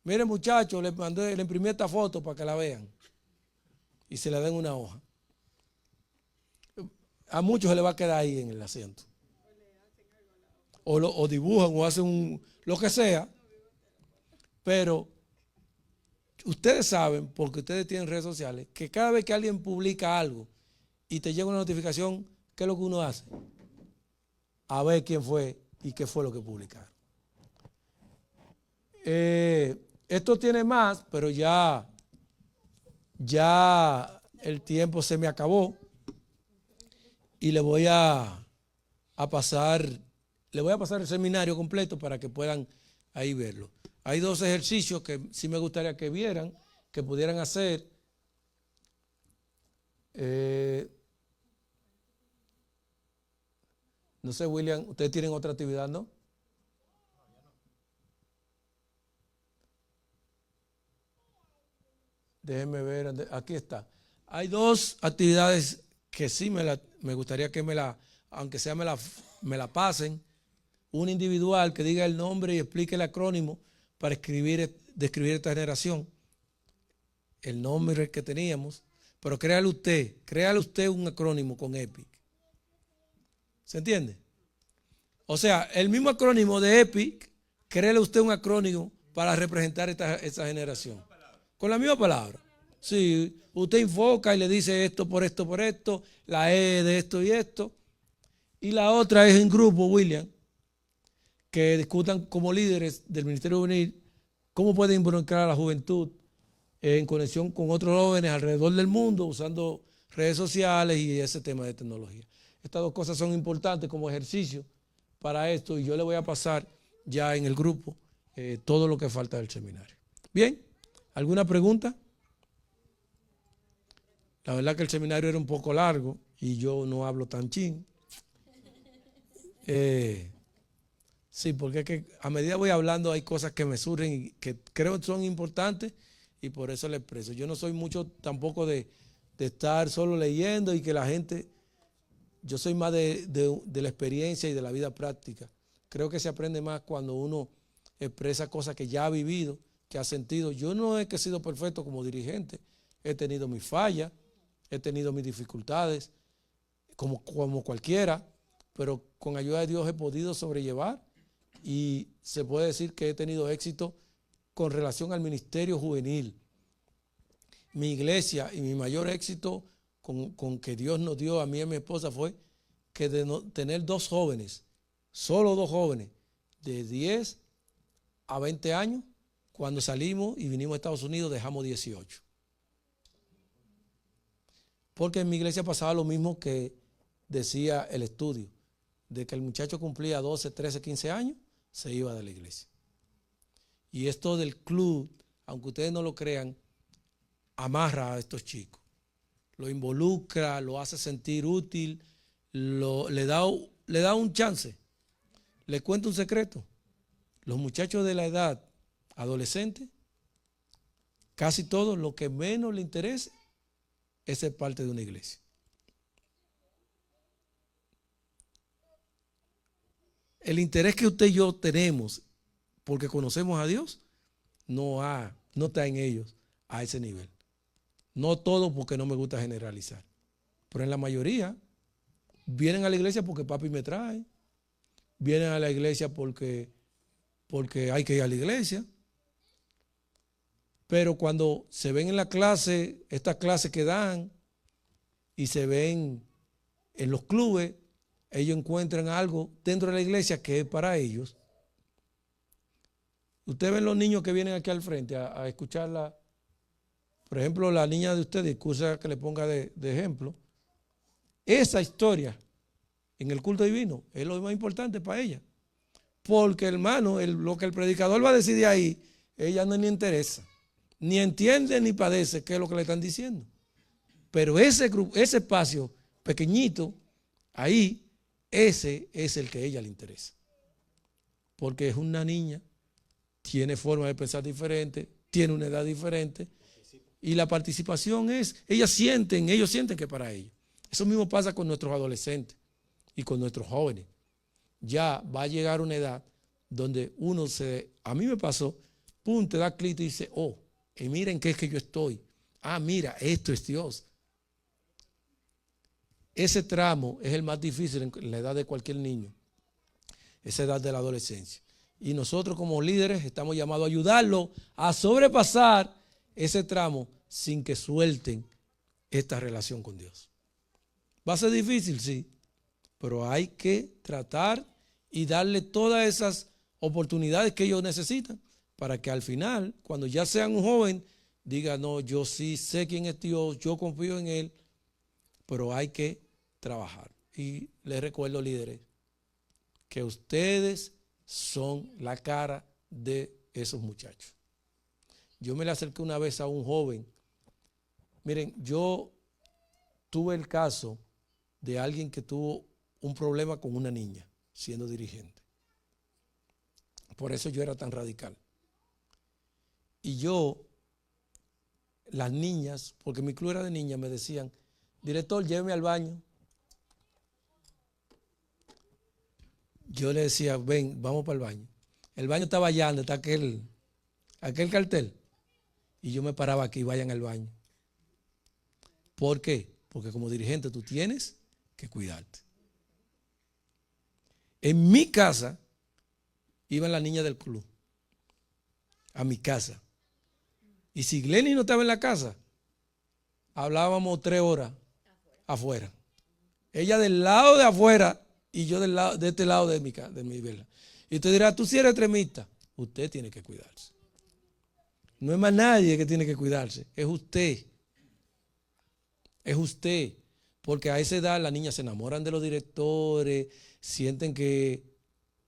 mire muchachos, le imprimí esta foto para que la vean y se la den una hoja. A muchos se le va a quedar ahí en el asiento. O dibujan o hacen lo que sea. Pero ustedes saben, porque ustedes tienen redes sociales, que cada vez que alguien publica algo y te llega una notificación, ¿qué es lo que uno hace? A ver quién fue y qué fue lo que publicaron. Esto tiene más, pero ya el tiempo se me acabó y le voy a pasar el seminario completo para que puedan ahí verlo. Hay 2 ejercicios que sí me gustaría que vieran, que pudieran hacer. No sé, William, ustedes tienen otra actividad, ¿no? Déjenme ver, aquí está. Hay 2 actividades que sí me gustaría que aunque sea me la pasen. Una individual que diga el nombre y explique el acrónimo para describir esta generación. El nombre que teníamos. Pero créale usted un acrónimo con EPIC. ¿Se entiende? O sea, el mismo acrónimo de EPIC, créale usted un acrónimo para representar esta generación. Con la misma palabra. Sí, usted enfoca y le dice esto, la E de esto y esto. Y la otra es en grupo, William, que discutan como líderes del Ministerio Juvenil cómo pueden involucrar a la juventud en conexión con otros jóvenes alrededor del mundo usando redes sociales y ese tema de tecnología. Estas 2 cosas son importantes como ejercicio para esto y yo le voy a pasar ya en el grupo todo lo que falta del seminario. Bien, ¿alguna pregunta? La verdad que el seminario era un poco largo y yo no hablo tan chin. Sí, porque es que a medida voy hablando hay cosas que me surgen y que creo que son importantes y por eso le expreso. Yo no soy mucho tampoco de estar solo leyendo y que la gente, yo soy más de la experiencia y de la vida práctica. Creo que se aprende más cuando uno expresa cosas que ya ha vivido, que ha sentido. Yo no he sido perfecto como dirigente, he tenido mis fallas, he tenido mis dificultades, como cualquiera, pero con ayuda de Dios he podido sobrellevar. Y se puede decir que he tenido éxito con relación al ministerio juvenil. Mi iglesia y mi mayor éxito con que Dios nos dio a mí y a mi esposa fue que de tener 2 jóvenes, solo 2 jóvenes, de 10 a 20 años, cuando salimos y vinimos a Estados Unidos dejamos 18. Porque en mi iglesia pasaba lo mismo que decía el estudio, de que el muchacho cumplía 12, 13, 15 años, se iba de la iglesia. Y esto del club, aunque ustedes no lo crean, amarra a estos chicos. Lo involucra, lo hace sentir útil, le da un chance. Les cuento un secreto. Los muchachos de la edad adolescente, casi todos lo que menos les interesa es ser parte de una iglesia. El interés que usted y yo tenemos porque conocemos a Dios no está en ellos a ese nivel. No todo, porque no me gusta generalizar, pero en la mayoría vienen a la iglesia porque papi me trae, vienen a la iglesia porque hay que ir a la iglesia. Pero cuando se ven en la clase, estas clases que dan, y se ven en los clubes, ellos encuentran algo dentro de la iglesia que es para ellos. Ustedes ven los niños que vienen aquí al frente a escucharla. Por ejemplo, la niña de ustedes, excusa que le ponga de ejemplo. Esa historia en el culto divino es lo más importante para ella. Porque, hermano, lo que el predicador va a decir de ahí, ella no le interesa. Ni entiende ni padece qué es lo que le están diciendo. Pero ese grupo, ese espacio pequeñito, ahí, ese es el que a ella le interesa. Porque es una niña, tiene forma de pensar diferente, tiene una edad diferente. Y la participación es, ellos sienten que es para ellos. Eso mismo pasa con nuestros adolescentes y con nuestros jóvenes. Ya va a llegar una edad donde a mí me pasó, pum, te da clic y dice, oh, y miren qué es que yo estoy. Ah, mira, esto es Dios. Ese tramo es el más difícil en la edad de cualquier niño, esa edad de la adolescencia. Y nosotros como líderes estamos llamados a ayudarlo a sobrepasar ese tramo sin que suelten esta relación con Dios. ¿Va a ser difícil? Sí, pero hay que tratar y darle todas esas oportunidades que ellos necesitan para que al final, cuando ya sean un joven, diga, no, yo sí sé quién es Dios, yo confío en Él, pero hay que trabajar. Y les recuerdo, líderes, que ustedes son la cara de esos muchachos. Yo me le acerqué una vez a un joven. Miren, yo tuve el caso de alguien que tuvo un problema con una niña siendo dirigente. Por eso yo era tan radical. Y las niñas, porque mi club era de niñas, me decían, director, lléveme al baño. Yo le decía, ven, vamos para el baño. El baño estaba allá donde está aquel cartel. Y yo me paraba aquí, vayan al baño. ¿Por qué? Porque como dirigente tú tienes que cuidarte. En mi casa iban las niñas del club. A mi casa. Y si Glenny no estaba en la casa, hablábamos 3 horas afuera. Ella del lado de afuera y yo de este lado de mi vela. Y usted dirá, tú sí eres extremista. Usted tiene que cuidarse. No es más nadie que tiene que cuidarse, es usted. Es usted. Porque a esa edad las niñas se enamoran de los directores, sienten que...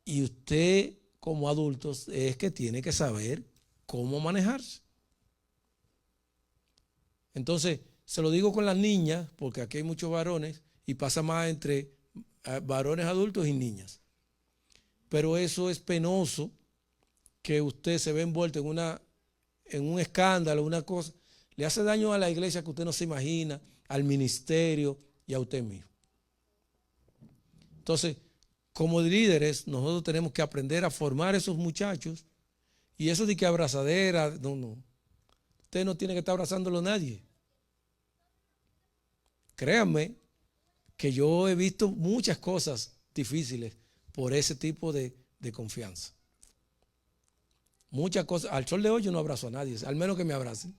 Y usted como adultos es que tiene que saber cómo manejarse. Entonces, se lo digo con las niñas, porque aquí hay muchos varones y pasa más entre varones adultos y niñas. Pero eso es penoso, que usted se ve envuelto en un escándalo, una cosa. Le hace daño a la iglesia que usted no se imagina, al ministerio y a usted mismo. Entonces, como líderes, nosotros tenemos que aprender a formar a esos muchachos. Y eso de que abrazadera, no. Usted no tiene que estar abrazándolo a nadie. Créanme que yo he visto muchas cosas difíciles por ese tipo de confianza. Muchas cosas. Al sol de hoy yo no abrazo a nadie, al menos que me abracen.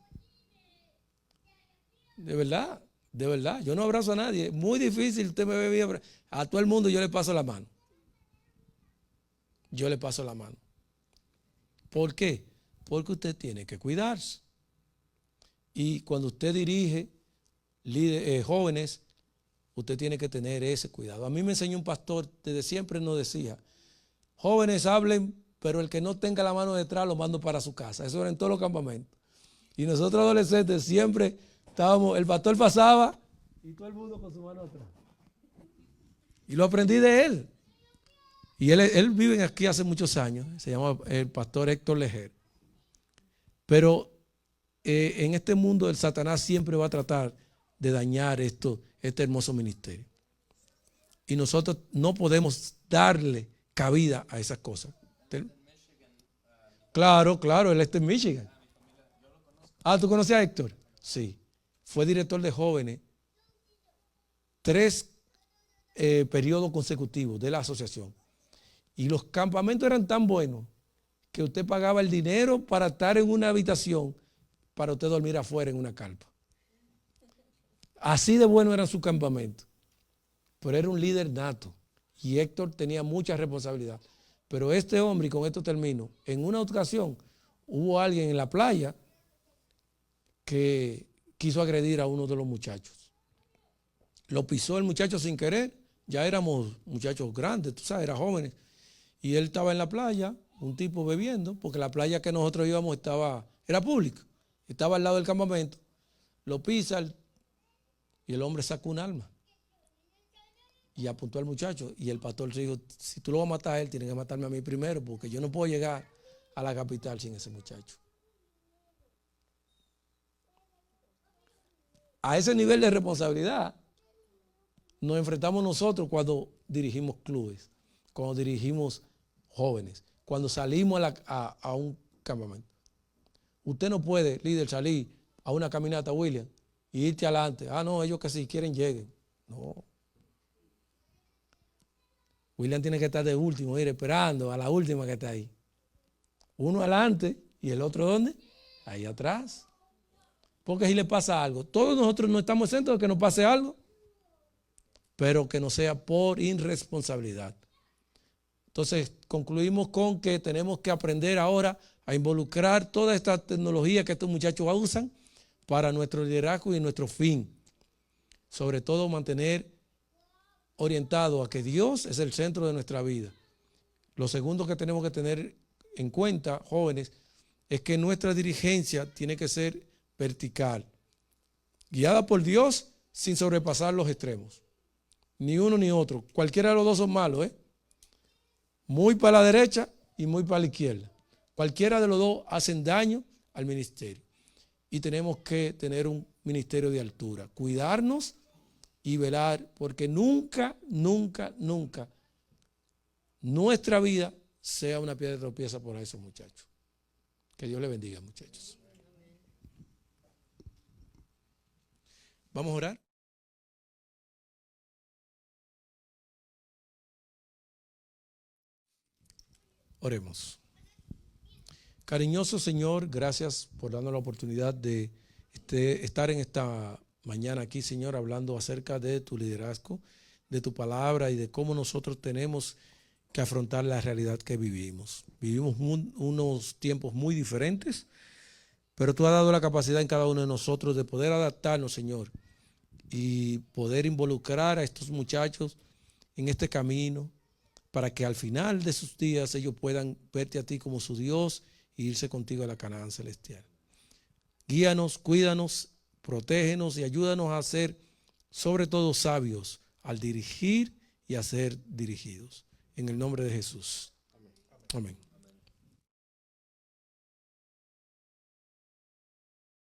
De verdad, yo no abrazo a nadie. Es muy difícil, usted me ve bien. A todo el mundo yo le paso la mano. Yo le paso la mano. ¿Por qué? Porque usted tiene que cuidarse. Y cuando usted dirige jóvenes, usted tiene que tener ese cuidado. A mí me enseñó un pastor, desde siempre nos decía, jóvenes hablen, pero el que no tenga la mano detrás lo mando para su casa. Eso era en todos los campamentos. Y nosotros adolescentes siempre estábamos, el pastor pasaba y todo el mundo con su mano atrás. Y lo aprendí de él. Y él vive aquí hace muchos años, se llama el pastor Héctor Lejer. Pero en este mundo el Satanás siempre va a tratar de dañar este hermoso ministerio. Y nosotros no podemos darle cabida a esas cosas. Claro, él está en Michigan. Ah, ¿tú conoces a Héctor? Sí. Fue director de jóvenes 3 periodos consecutivos de la asociación. Y los campamentos eran tan buenos que usted pagaba el dinero para estar en una habitación para usted dormir afuera en una carpa. Así de bueno era su campamento. Pero era un líder nato. y Héctor tenía mucha responsabilidad. Pero este hombre, y con esto termino, en una ocasión hubo alguien en la playa que quiso agredir a uno de los muchachos. Lo pisó el muchacho sin querer, ya éramos muchachos grandes, tú sabes, eran jóvenes. Y él estaba en la playa, un tipo bebiendo, porque la playa que nosotros íbamos era pública, estaba al lado del campamento. Lo pisa y el hombre sacó un arma y apuntó al muchacho. Y el pastor dijo, si tú lo vas a matar a él, tienes que matarme a mí primero, porque yo no puedo llegar a la capital sin ese muchacho. A ese nivel de responsabilidad nos enfrentamos nosotros cuando dirigimos clubes, cuando dirigimos jóvenes, cuando salimos a un campamento. Usted no puede, líder, salir a una caminata, William, y irte adelante. Ah, no, ellos que si quieren lleguen. No. William tiene que estar de último, ir esperando a la última que está ahí. Uno adelante y el otro ¿dónde? Ahí atrás. Porque si le pasa algo, todos nosotros no estamos exentos de que nos pase algo, pero que no sea por irresponsabilidad. Entonces concluimos con que tenemos que aprender ahora a involucrar toda esta tecnología que estos muchachos usan para nuestro liderazgo y nuestro fin. Sobre todo mantener orientado a que Dios es el centro de nuestra vida. Lo segundo que tenemos que tener en cuenta, jóvenes, es que nuestra dirigencia tiene que ser vertical, guiada por Dios sin sobrepasar los extremos. Ni uno ni otro. Cualquiera de los dos son malos, muy para la derecha y muy para la izquierda. Cualquiera de los dos hacen daño al ministerio. Y tenemos que tener un ministerio de altura, cuidarnos y velar, porque nunca, nunca, nunca nuestra vida sea una piedra de tropiezo por esos muchachos. Que Dios les bendiga, muchachos. Vamos a orar. Oremos. Cariñoso Señor, gracias por darnos la oportunidad de estar en esta mañana aquí, Señor, hablando acerca de tu liderazgo, de tu palabra y de cómo nosotros tenemos que afrontar la realidad que vivimos. Vivimos unos tiempos muy diferentes, pero tú has dado la capacidad en cada uno de nosotros de poder adaptarnos, Señor, y poder involucrar a estos muchachos en este camino para que al final de sus días ellos puedan verte a ti como su Dios e irse contigo a la Canaán celestial. Guíanos, cuídanos, protégenos y ayúdanos a ser sobre todo sabios al dirigir y a ser dirigidos. En el nombre de Jesús. Amén.